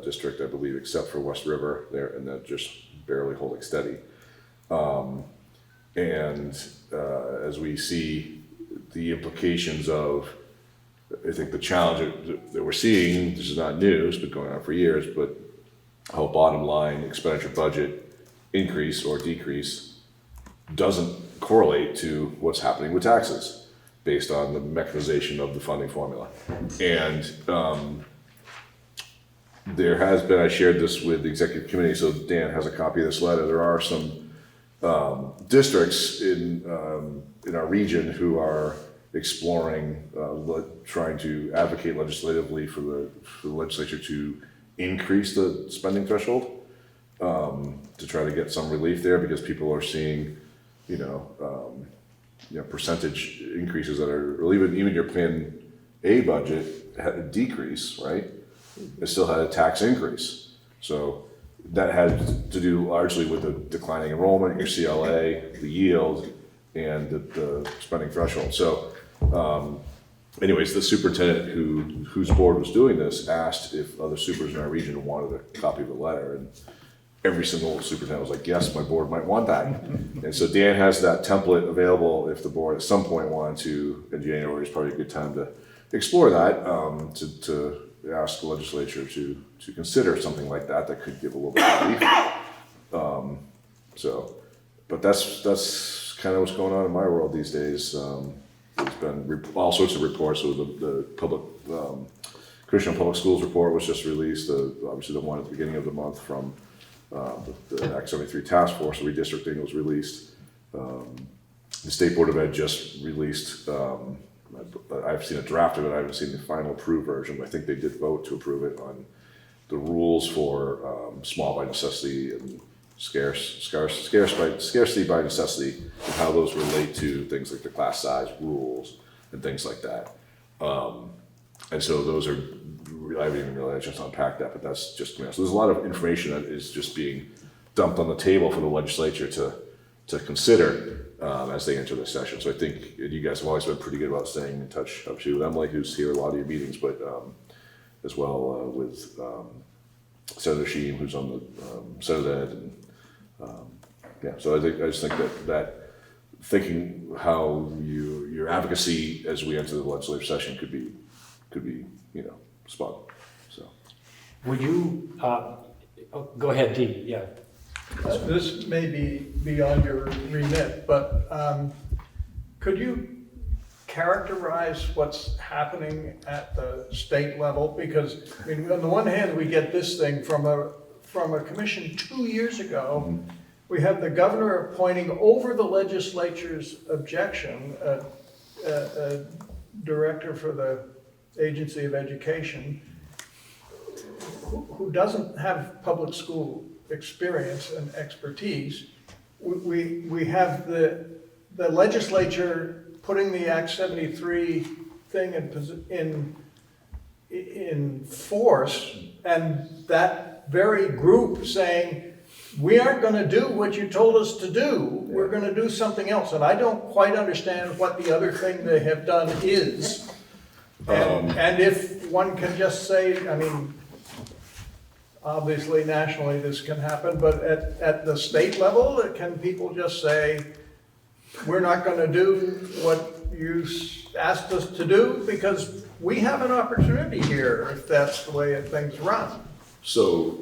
district, I believe, except for West River there, and they're just barely holding steady. As we see the implications of, I think the challenge that we're seeing, this is not news, but going on for years, but how bottom line expenditure budget increase or decrease doesn't correlate to what's happening with taxes based on the mechanization of the funding formula. And there has been, I shared this with the executive committee, so Dan has a copy of this letter. There are some districts in our region who are exploring, trying to advocate legislatively for the legislature to increase the spending threshold to try to get some relief there, because people are seeing, percentage increases that are, or even your Plan A budget had a decrease, right? It still had a tax increase. So that had to do largely with the declining enrollment, your CLA, the yield, and the spending threshold. So anyways, the superintendent whose board was doing this asked if other supers in our region wanted a copy of the letter, and every single superintendent was like, yes, my board might want that. And so Dan has that template available if the board at some point wanted to, in January is probably a good time to explore that, to ask the legislature to consider something like that could give a little bit of relief. But that's kind of what's going on in my world these days. There's been all sorts of reports. So the public, Commission on Public Schools report was just released, obviously the one at the beginning of the month from the Act 73 Task Force redistricting was released. The State Board of Ed just released, I've seen a draft of it, I haven't seen the final approved version, but I think they did vote to approve it on the rules for small by necessity and scarcity by necessity, and how those relate to things like the class size rules and things like that. And so those are, I haven't even realized I just unpacked that, but that's just, so there's a lot of information that is just being dumped on the table for the legislature to consider as they enter this session. So I think you guys have always been pretty good about staying in touch, obviously with Emily, who's here at a lot of your meetings, but as well with Senator Sheen, who's on the Senate Ed, and so I just think that thinking how your advocacy as we enter the legislative session could be spot on. So Would you, go ahead, Dee, yeah. This may be beyond your remit, but could you characterize what's happening at the state level? Because I mean, on the one hand, we get this thing from a commission 2 years ago. Mm-hmm. We have the governor appointing over the legislature's objection a director for the Agency of Education who doesn't have public school experience and expertise. We have the legislature putting the Act 73 thing in force, and that very group saying, we aren't going to do what you told us to do, we're going to do something else. And I don't quite understand what the other thing they have done is. And if one can just say, I mean, obviously nationally this can happen, but at the state level, can people just say, we're not going to do what you asked us to do because we have an opportunity here if that's the way things run? So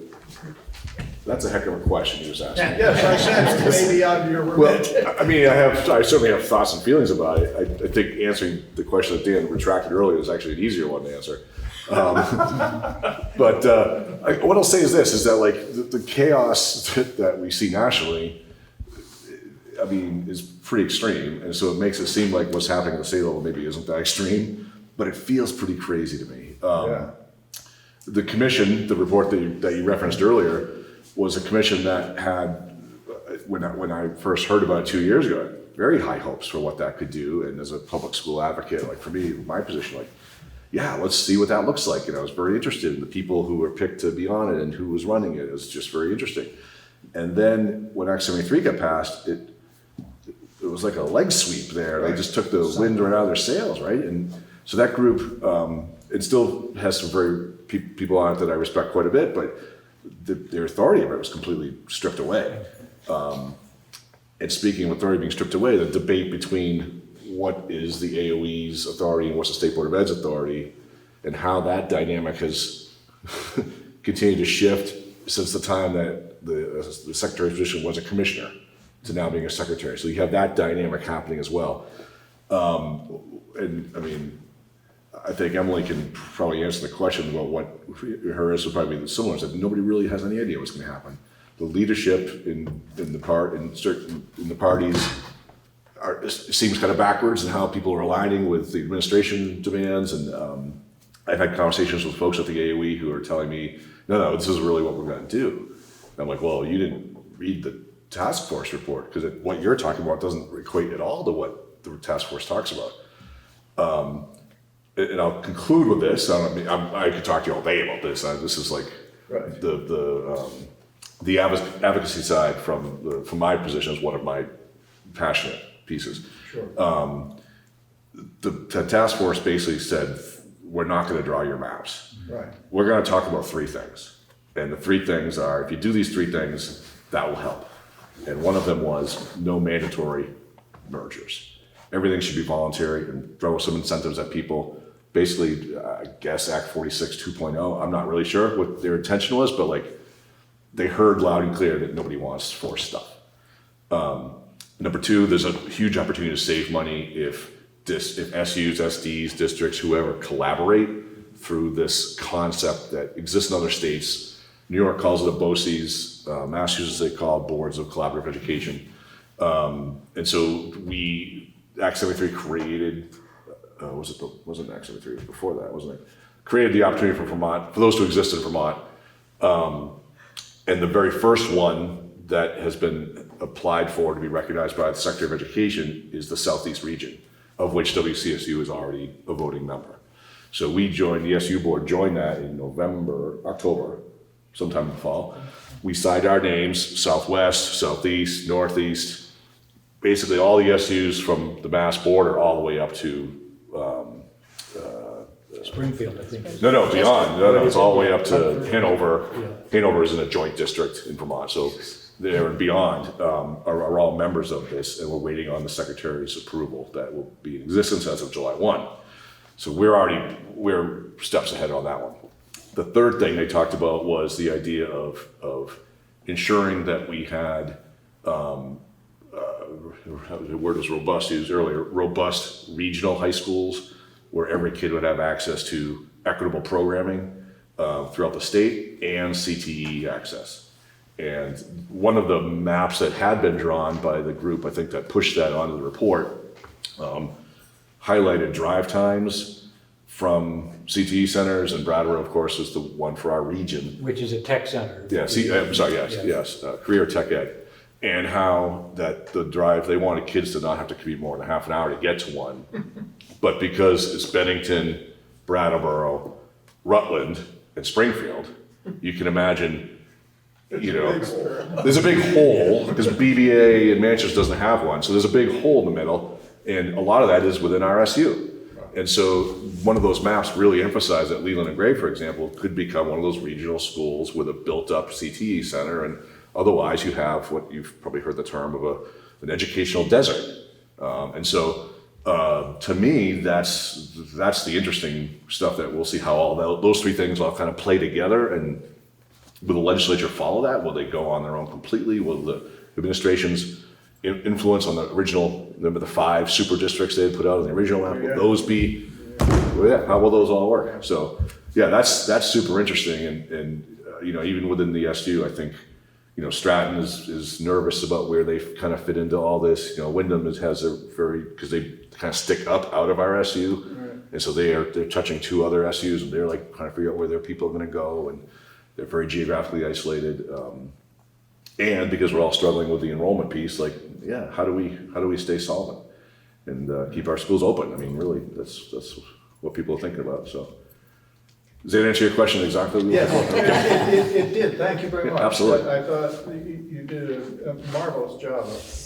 that's a heck of a question you just asked me. Yes, I said maybe on your remit. Well, I mean, I certainly have thoughts and feelings about it. I think answering the question that Dan retracted earlier is actually an easier one to answer. But what I'll say is this, is that like the chaos that we see nationally, I mean, is pretty extreme. And so it makes it seem like what's happening at the state level maybe isn't that extreme, but it feels pretty crazy to me. The commission, the report that you referenced earlier, was a commission that had, when I first heard about it 2 years ago, very high hopes for what that could do. And as a public school advocate, like for me, my position, like, yeah, let's see what that looks like. And I was very interested in the people who were picked to be on it and who was running it. It was just very interesting. And then when Act 73 got passed, it was like a leg sweep there. They just took the wind right out of their sails, right? And so that group, it still has some very people on it that I respect quite a bit, but their authority of it was completely stripped away. And speaking of authority being stripped away, the debate between what is the AOE's authority and what's the State Board of Ed's authority, and how that dynamic has continued to shift since the time that the secretary's position was a commissioner to now being a secretary. So you have that dynamic happening as well. And I mean, I think Emily can probably answer the question about what hers would probably be similar. So nobody really has any idea what's going to happen. The leadership in the parties seems kind of backwards in how people are aligning with the administration demands. And I've had conversations with folks at the AOE who are telling me, no, this is really what we're going to do. And I'm like, well, you didn't read the task force report, because what you're talking about doesn't equate at all to what the task force talks about. And I'll conclude with this. I could talk to you all day about this. This is like right. The advocacy side from my position is one of my passionate pieces. Sure. the task force basically said, we're not gonna draw your maps. Right. We're gonna talk about three things. And the three things are, if you do these three things, that will help. And one of them was no mandatory mergers. Everything should be voluntary and throw some incentives at people. Basically, I guess Act 46 2.0, I'm not really sure what their intention was, but like, they heard loud and clear that nobody wants forced stuff. Number two, there's a huge opportunity to save money if SUs, SDs, districts, whoever collaborate through this concept that exists in other states. New York calls it a BOCES, Massachusetts they call it Boards of Collaborative Education. And so Act 73 created, wasn't Act 73, it was before that, wasn't it? Created the opportunity for Vermont, for those to exist in Vermont. And the very first one that has been applied for to be recognized by the Secretary of Education is the Southeast region, of which WCSU is already a voting member. So we joined, the SU board joined that in October, sometime in the fall. We signed our names, Southwest, Southeast, Northeast, basically all the SUs from the Mass border all the way up to Springfield, I think. No, beyond. No, it's all the way up to Hanover. Hanover is in a joint district in Vermont, so there and beyond are all members of this, and we're waiting on the Secretary's approval that will be in existence as of July 1. So we're steps ahead on that one. The third thing they talked about was the idea of ensuring that we had, the word was robust used earlier, robust regional high schools where every kid would have access to equitable programming throughout the state and CTE access. And one of the maps that had been drawn by the group, I think that pushed that onto the report, highlighted drive times from CTE centers, and Brattleboro, of course, is the one for our region. Which is a tech center. Yeah, I'm sorry, yes, career tech ed. And how that the drive, they wanted kids to not have to commute more than half an hour to get to one. But because it's Bennington, Brattleboro, Rutland, and Springfield, you can imagine, there's a big hole, because BBA and Manchester doesn't have one, so there's a big hole in the middle, and a lot of that is within our SU. And so one of those maps really emphasized that Leland and Gray, for example, could become one of those regional schools with a built-up CTE center, and otherwise you have what you've probably heard the term of an educational desert. And so to me, that's the interesting stuff that we'll see how all those three things all kind of play together, and will the legislature follow that? Will they go on their own completely? Will the administration's influence on the original, remember the 5 super districts they had put out in the original map, will those be, how will those all work? So yeah, that's super interesting, and even within the SU, I think, Stratton is nervous about where they kind of fit into all this. Wyndham has a because they kind of stick up out of our SU, right. And so they're touching 2 other SUs, and they're like trying to figure out where their people are going to go, and they're very geographically isolated. And because we're all struggling with the enrollment piece, how do we stay solvent and keep our schools open? I mean, really, that's what people are thinking about. So. Does that answer your question exactly? Yes, it did. Thank you very much. Absolutely. I thought you did a marvelous job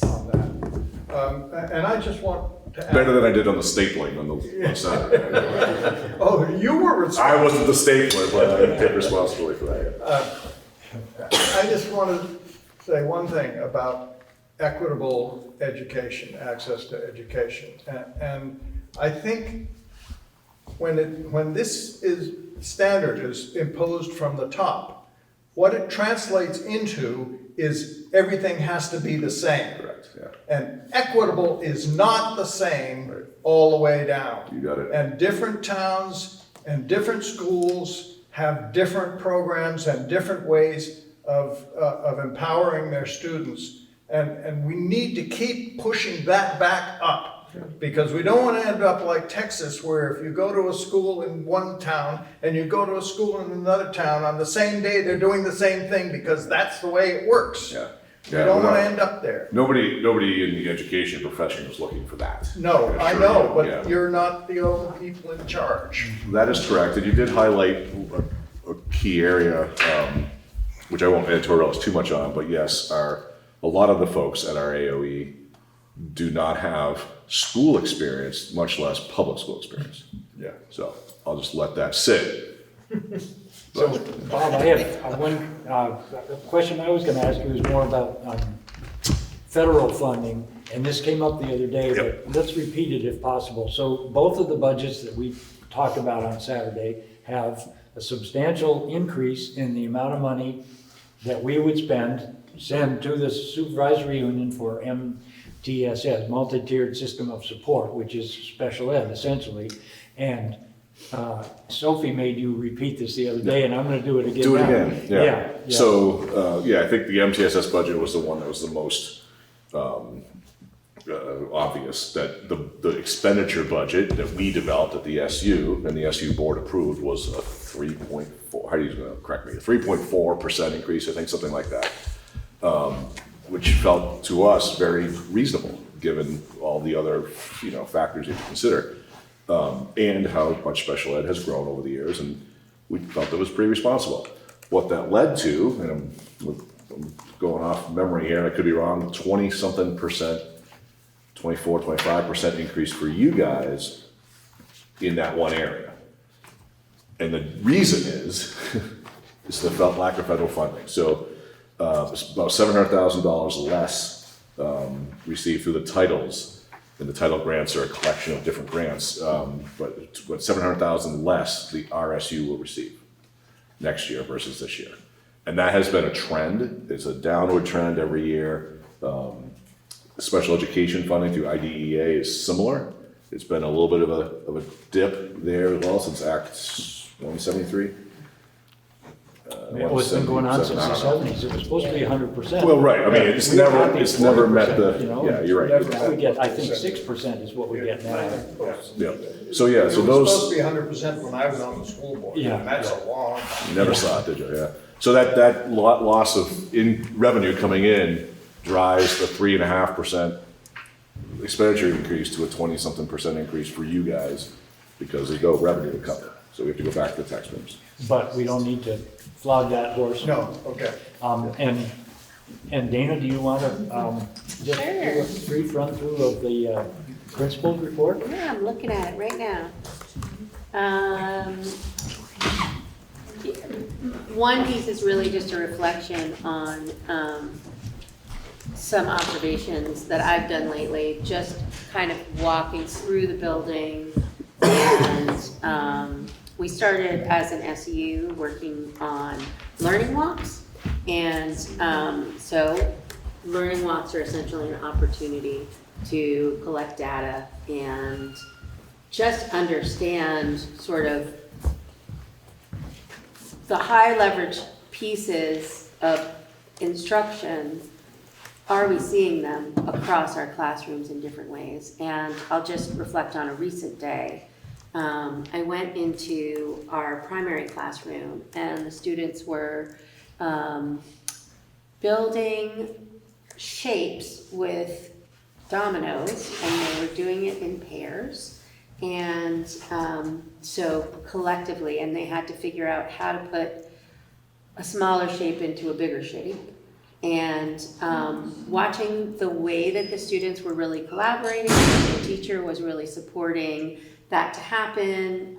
on that. And I just want to add... Better than I did on the stapling on Saturday. Oh, you were responsible. I wasn't the stapler, but I take responsibility for that. I just want to say one thing about equitable education, access to education. And I think when this standard is imposed from the top, what it translates into is everything has to be the same. Correct, yeah. And equitable is not the same all the way down. You got it. And different towns and different schools have different programs and different ways of empowering their students. And we need to keep pushing that back up. Because we don't want to end up like Texas, where if you go to a school in one town and you go to a school in another town, on the same day they're doing the same thing because that's the way it works. Yeah. We don't want to end up there. Nobody in the education profession is looking for that. No, I know, but you're not the only people in charge. That is correct, and you did highlight a key area, which I won't editorialize too much on, but yes, a lot of the folks at our AOE do not have school experience, much less public school experience. Yeah. So I'll just let that sit. So, Bob, I have one, the question I was gonna ask you is more about, federal funding, and this came up the other day, but let's repeat it if possible. So both of the budgets that we talked about on Saturday have a substantial increase in the amount of money that we would send to the supervisory union for MTSS, multi-tiered system of support, which is special ed essentially. And Sophie made you repeat this the other day, and I'm gonna do it again. Do it now. again, yeah. So, I think the MTSS budget was the one that was the most obvious, that the expenditure budget that we developed at the SU and the SU board approved was a 3.4, how are you gonna correct me, a 3.4% increase, I think, something like that, which felt to us very reasonable, given all the other, factors you have to consider, and how much special ed has grown over the years, and we felt that was pretty responsible. What that led to, and I'm going off memory here, I could be wrong, 20-something percent, 24, 25% increase for you guys in that one area. And the reason is the felt lack of federal funding. So it's about $700,000 less received through the titles, and the title grants are a collection of different grants, but $700,000 less the RSU will receive next year versus this year. And that has been a trend. It's a downward trend every year. Special education funding through IDEA is similar. It's been a little bit of a dip there as well since Act 173. It's been going on since the 70s. It was supposed to be 100%. Well, right. I mean, it's never met the. Yeah, you're right. We get, I think 6% is what we get now. Yeah. So yeah. So It was those. supposed to be 100% when I was on the school board. Yeah. And that's a long. You never saw it, did you? Yeah. So that loss of revenue coming in drives the 3.5% expenditure increase to a 20-something% increase for you guys, because there's no revenue to cover. So we have to go back to the taxpayers. But we don't need to flog that horse. No, okay. And Dana, do you want to just do a brief run through of the principal's report? Yeah, I'm looking at it right now. One piece is really just a reflection on some observations that I've done lately, just kind of walking through the building. And we started as an SU working on learning walks. And so learning walks are essentially an opportunity to collect data and just understand sort of the high leverage pieces of instruction. Are we seeing them across our classrooms in different ways? And I'll just reflect on a recent day. I went into our primary classroom and the students were building shapes with dominoes, and they were doing it in pairs. And so collectively, and they had to figure out how to put a smaller shape into a bigger shape. And watching the way that the students were really collaborating, the teacher was really supporting that to happen,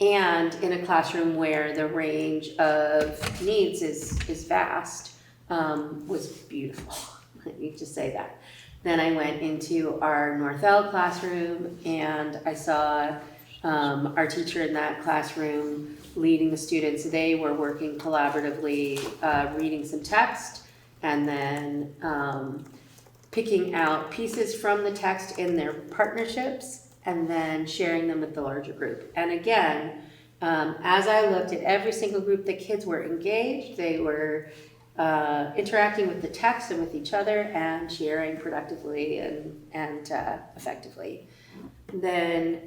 and in a classroom where the range of needs is vast, was beautiful. Let me just say that. Then I went into our Northell classroom and I saw our teacher in that classroom leading the students. They were working collaboratively, reading some text and then picking out pieces from the text in their partnerships and then sharing them with the larger group. And again, as I looked at every single group, the kids were engaged, they were interacting with the text and with each other and sharing productively and effectively. Then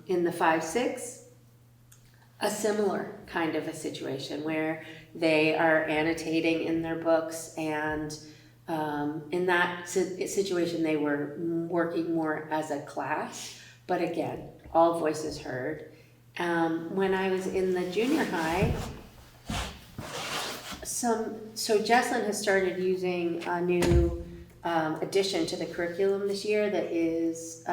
in the 5-6, a similar kind of a situation where they are annotating in their books, and in that situation they were working more as a class, but again, all voices heard. When I was in the junior high, so Jesslyn has started using a new addition to the curriculum this year that is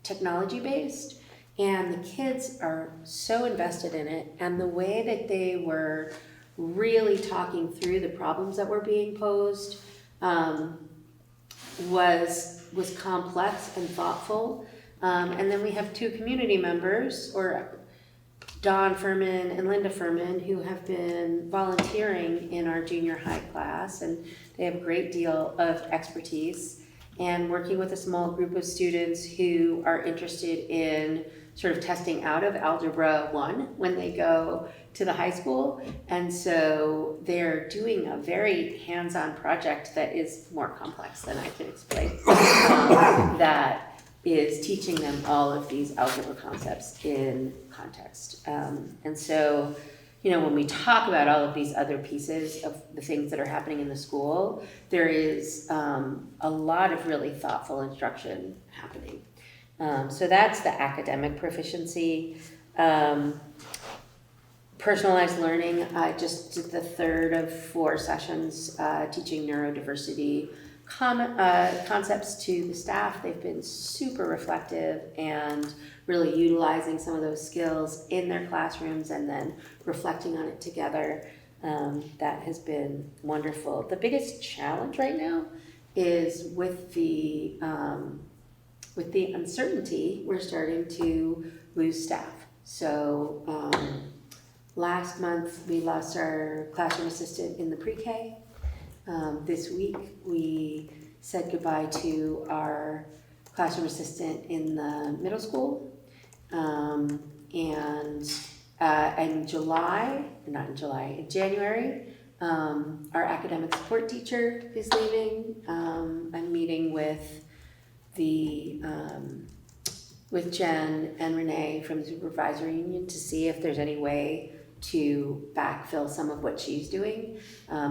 technology-based. And the kids are so invested in it, and the way that they were really talking through the problems that were being posed was complex and thoughtful. And then we have two community members, or Dawn Furman and Linda Furman, who have been volunteering in our junior high class, and they have a great deal of expertise, and working with a small group of students who are interested in sort of testing out of Algebra 1 when they go to the high school. And so they're doing a very hands-on project that is more complex than I can explain, that is teaching them all of these algebra concepts in context. And so, you know, when we talk about all of these other pieces of the things that are happening in the school, there is a lot of really thoughtful instruction happening. So that's the academic proficiency. Personalized learning, I just did the third of 4 sessions teaching neurodiversity concepts to the staff. They've been super reflective and really utilizing some of those skills in their classrooms and then reflecting on it together. That has been wonderful. The biggest challenge right now is with the uncertainty, we're starting to lose staff. So last month we lost our classroom assistant in the pre-K. This week we said goodbye to our classroom assistant in the middle school. And in January, our academic support teacher is leaving. I'm meeting with with Jen and Renee from the supervisory union to see if there's any way to backfill some of what she's doing.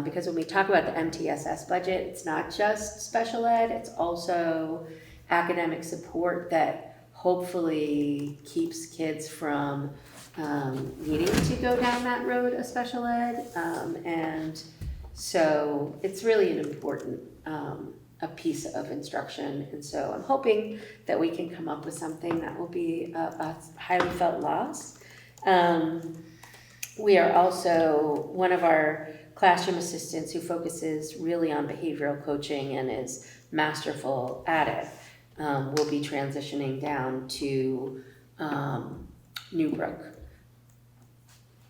Because when we talk about the MTSS budget, it's not just special ed, it's also academic support that hopefully keeps kids from needing to go down that road of special ed. And so it's really an important a piece of instruction. And so I'm hoping that we can come up with something that will be a highly felt loss. We are also, one of our classroom assistants who focuses really on behavioral coaching and is masterful at it, will be transitioning down to Newbrook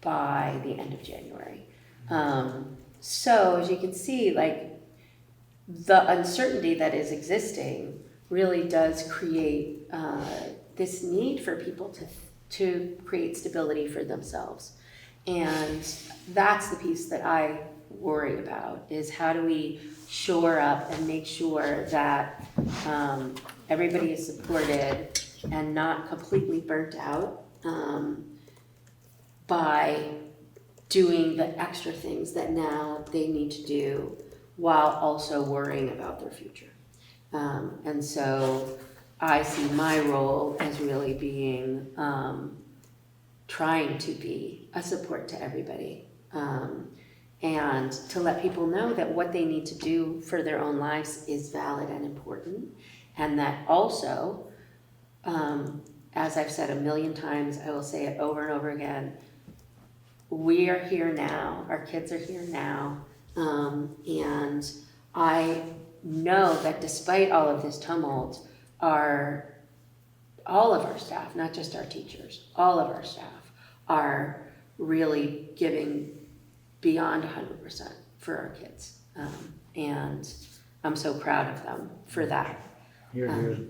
by the end of January. So as you can see, like, the uncertainty that is existing really does create this need for people to create stability for themselves. And that's the piece that I worry about, is how do we shore up and make sure that everybody is supported and not completely burnt out by doing the extra things that now they need to do while also worrying about their future. And so I see my role as really being trying to be a support to everybody, and to let people know that what they need to do for their own lives is valid and important, and that also, as I've said a million times, I will say it over and over again, we are here now, our kids are here now, and I know that despite all of this tumult, all of our staff, not just our teachers, all of our staff are really giving beyond 100% for our kids. And I'm so proud of them for that. Yeah. Can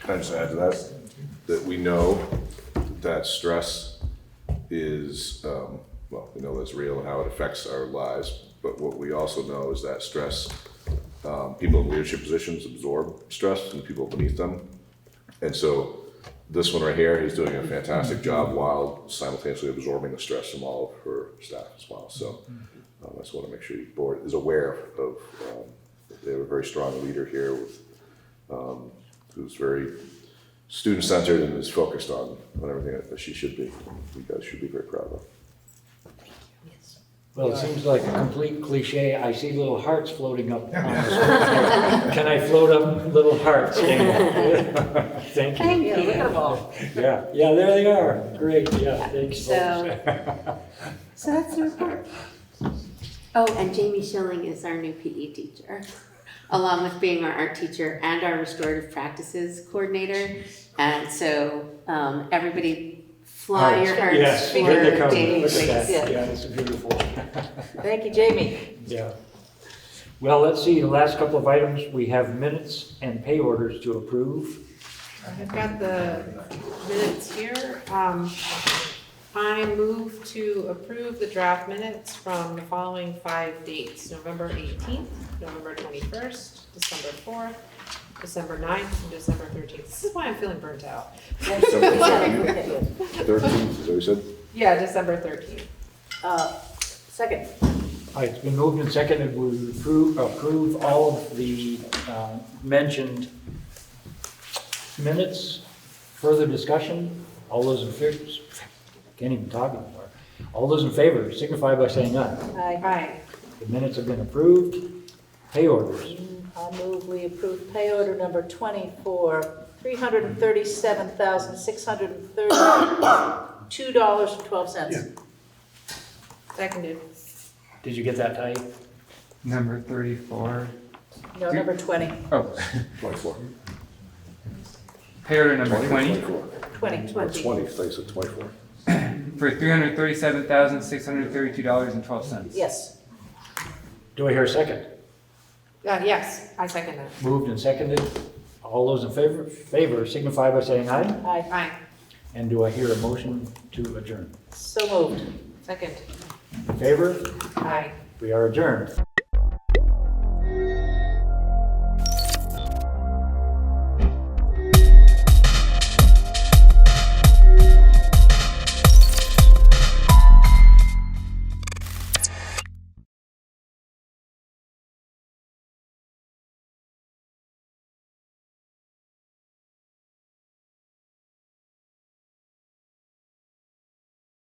I just add to that, that we know that stress is, well, we know it's real and how it affects our lives, but what we also know is that stress, people in leadership positions absorb stress and people beneath them. And so this one right here, he's doing a fantastic job while simultaneously absorbing the stress from all of her staff as well. So I just want to make sure your board is aware of they have a very strong leader here with who's very student-centered and is focused on everything that she should be. You guys should be very proud of. Well, it seems like a complete cliche. I see little hearts floating up on the screen. Can I float up little hearts, Dana? Thank you. Yeah, look at them all. Yeah, there they are. Great, yeah, thanks, So- folks. So that's the report. Oh, and Jamie Schilling is our new PE teacher, along with being our art teacher and our restorative practices coordinator. And so, everybody fly your hearts Yes, for here they come. Jamie, Look at please. that. Yeah, it's beautiful. Thank you, Jamie. Yeah. Well, let's see, the last couple of items, we have minutes and pay orders to approve. I've got the minutes here. I move to approve the draft minutes from the following 5 dates: November 18th, November 21st, December 4th, December 9th, and December 13th. This is why I'm feeling burnt out. 13th, is that what you said? Yeah, December 13th. Second. All right, it's been moved and seconded, we approve all of the mentioned minutes. Further discussion? All those in favor, can't even talk anymore. All those in favor signify by saying aye. Aye. The minutes have been approved. Pay orders. I move we approve pay order number 20 for $337,632.12. Seconded. Did you get that, Ty? Number 34. No, number 20. Oh, 24. pay order number 20 24. 20. Or 20, I thought you said 24. for $337,632.12. Yes. Do I hear a second? Yes, I second that. Moved and seconded. All those in favor signify by saying aye. Aye. Aye. And do I hear a motion to adjourn? So moved. Second. In favor? Aye. We are adjourned.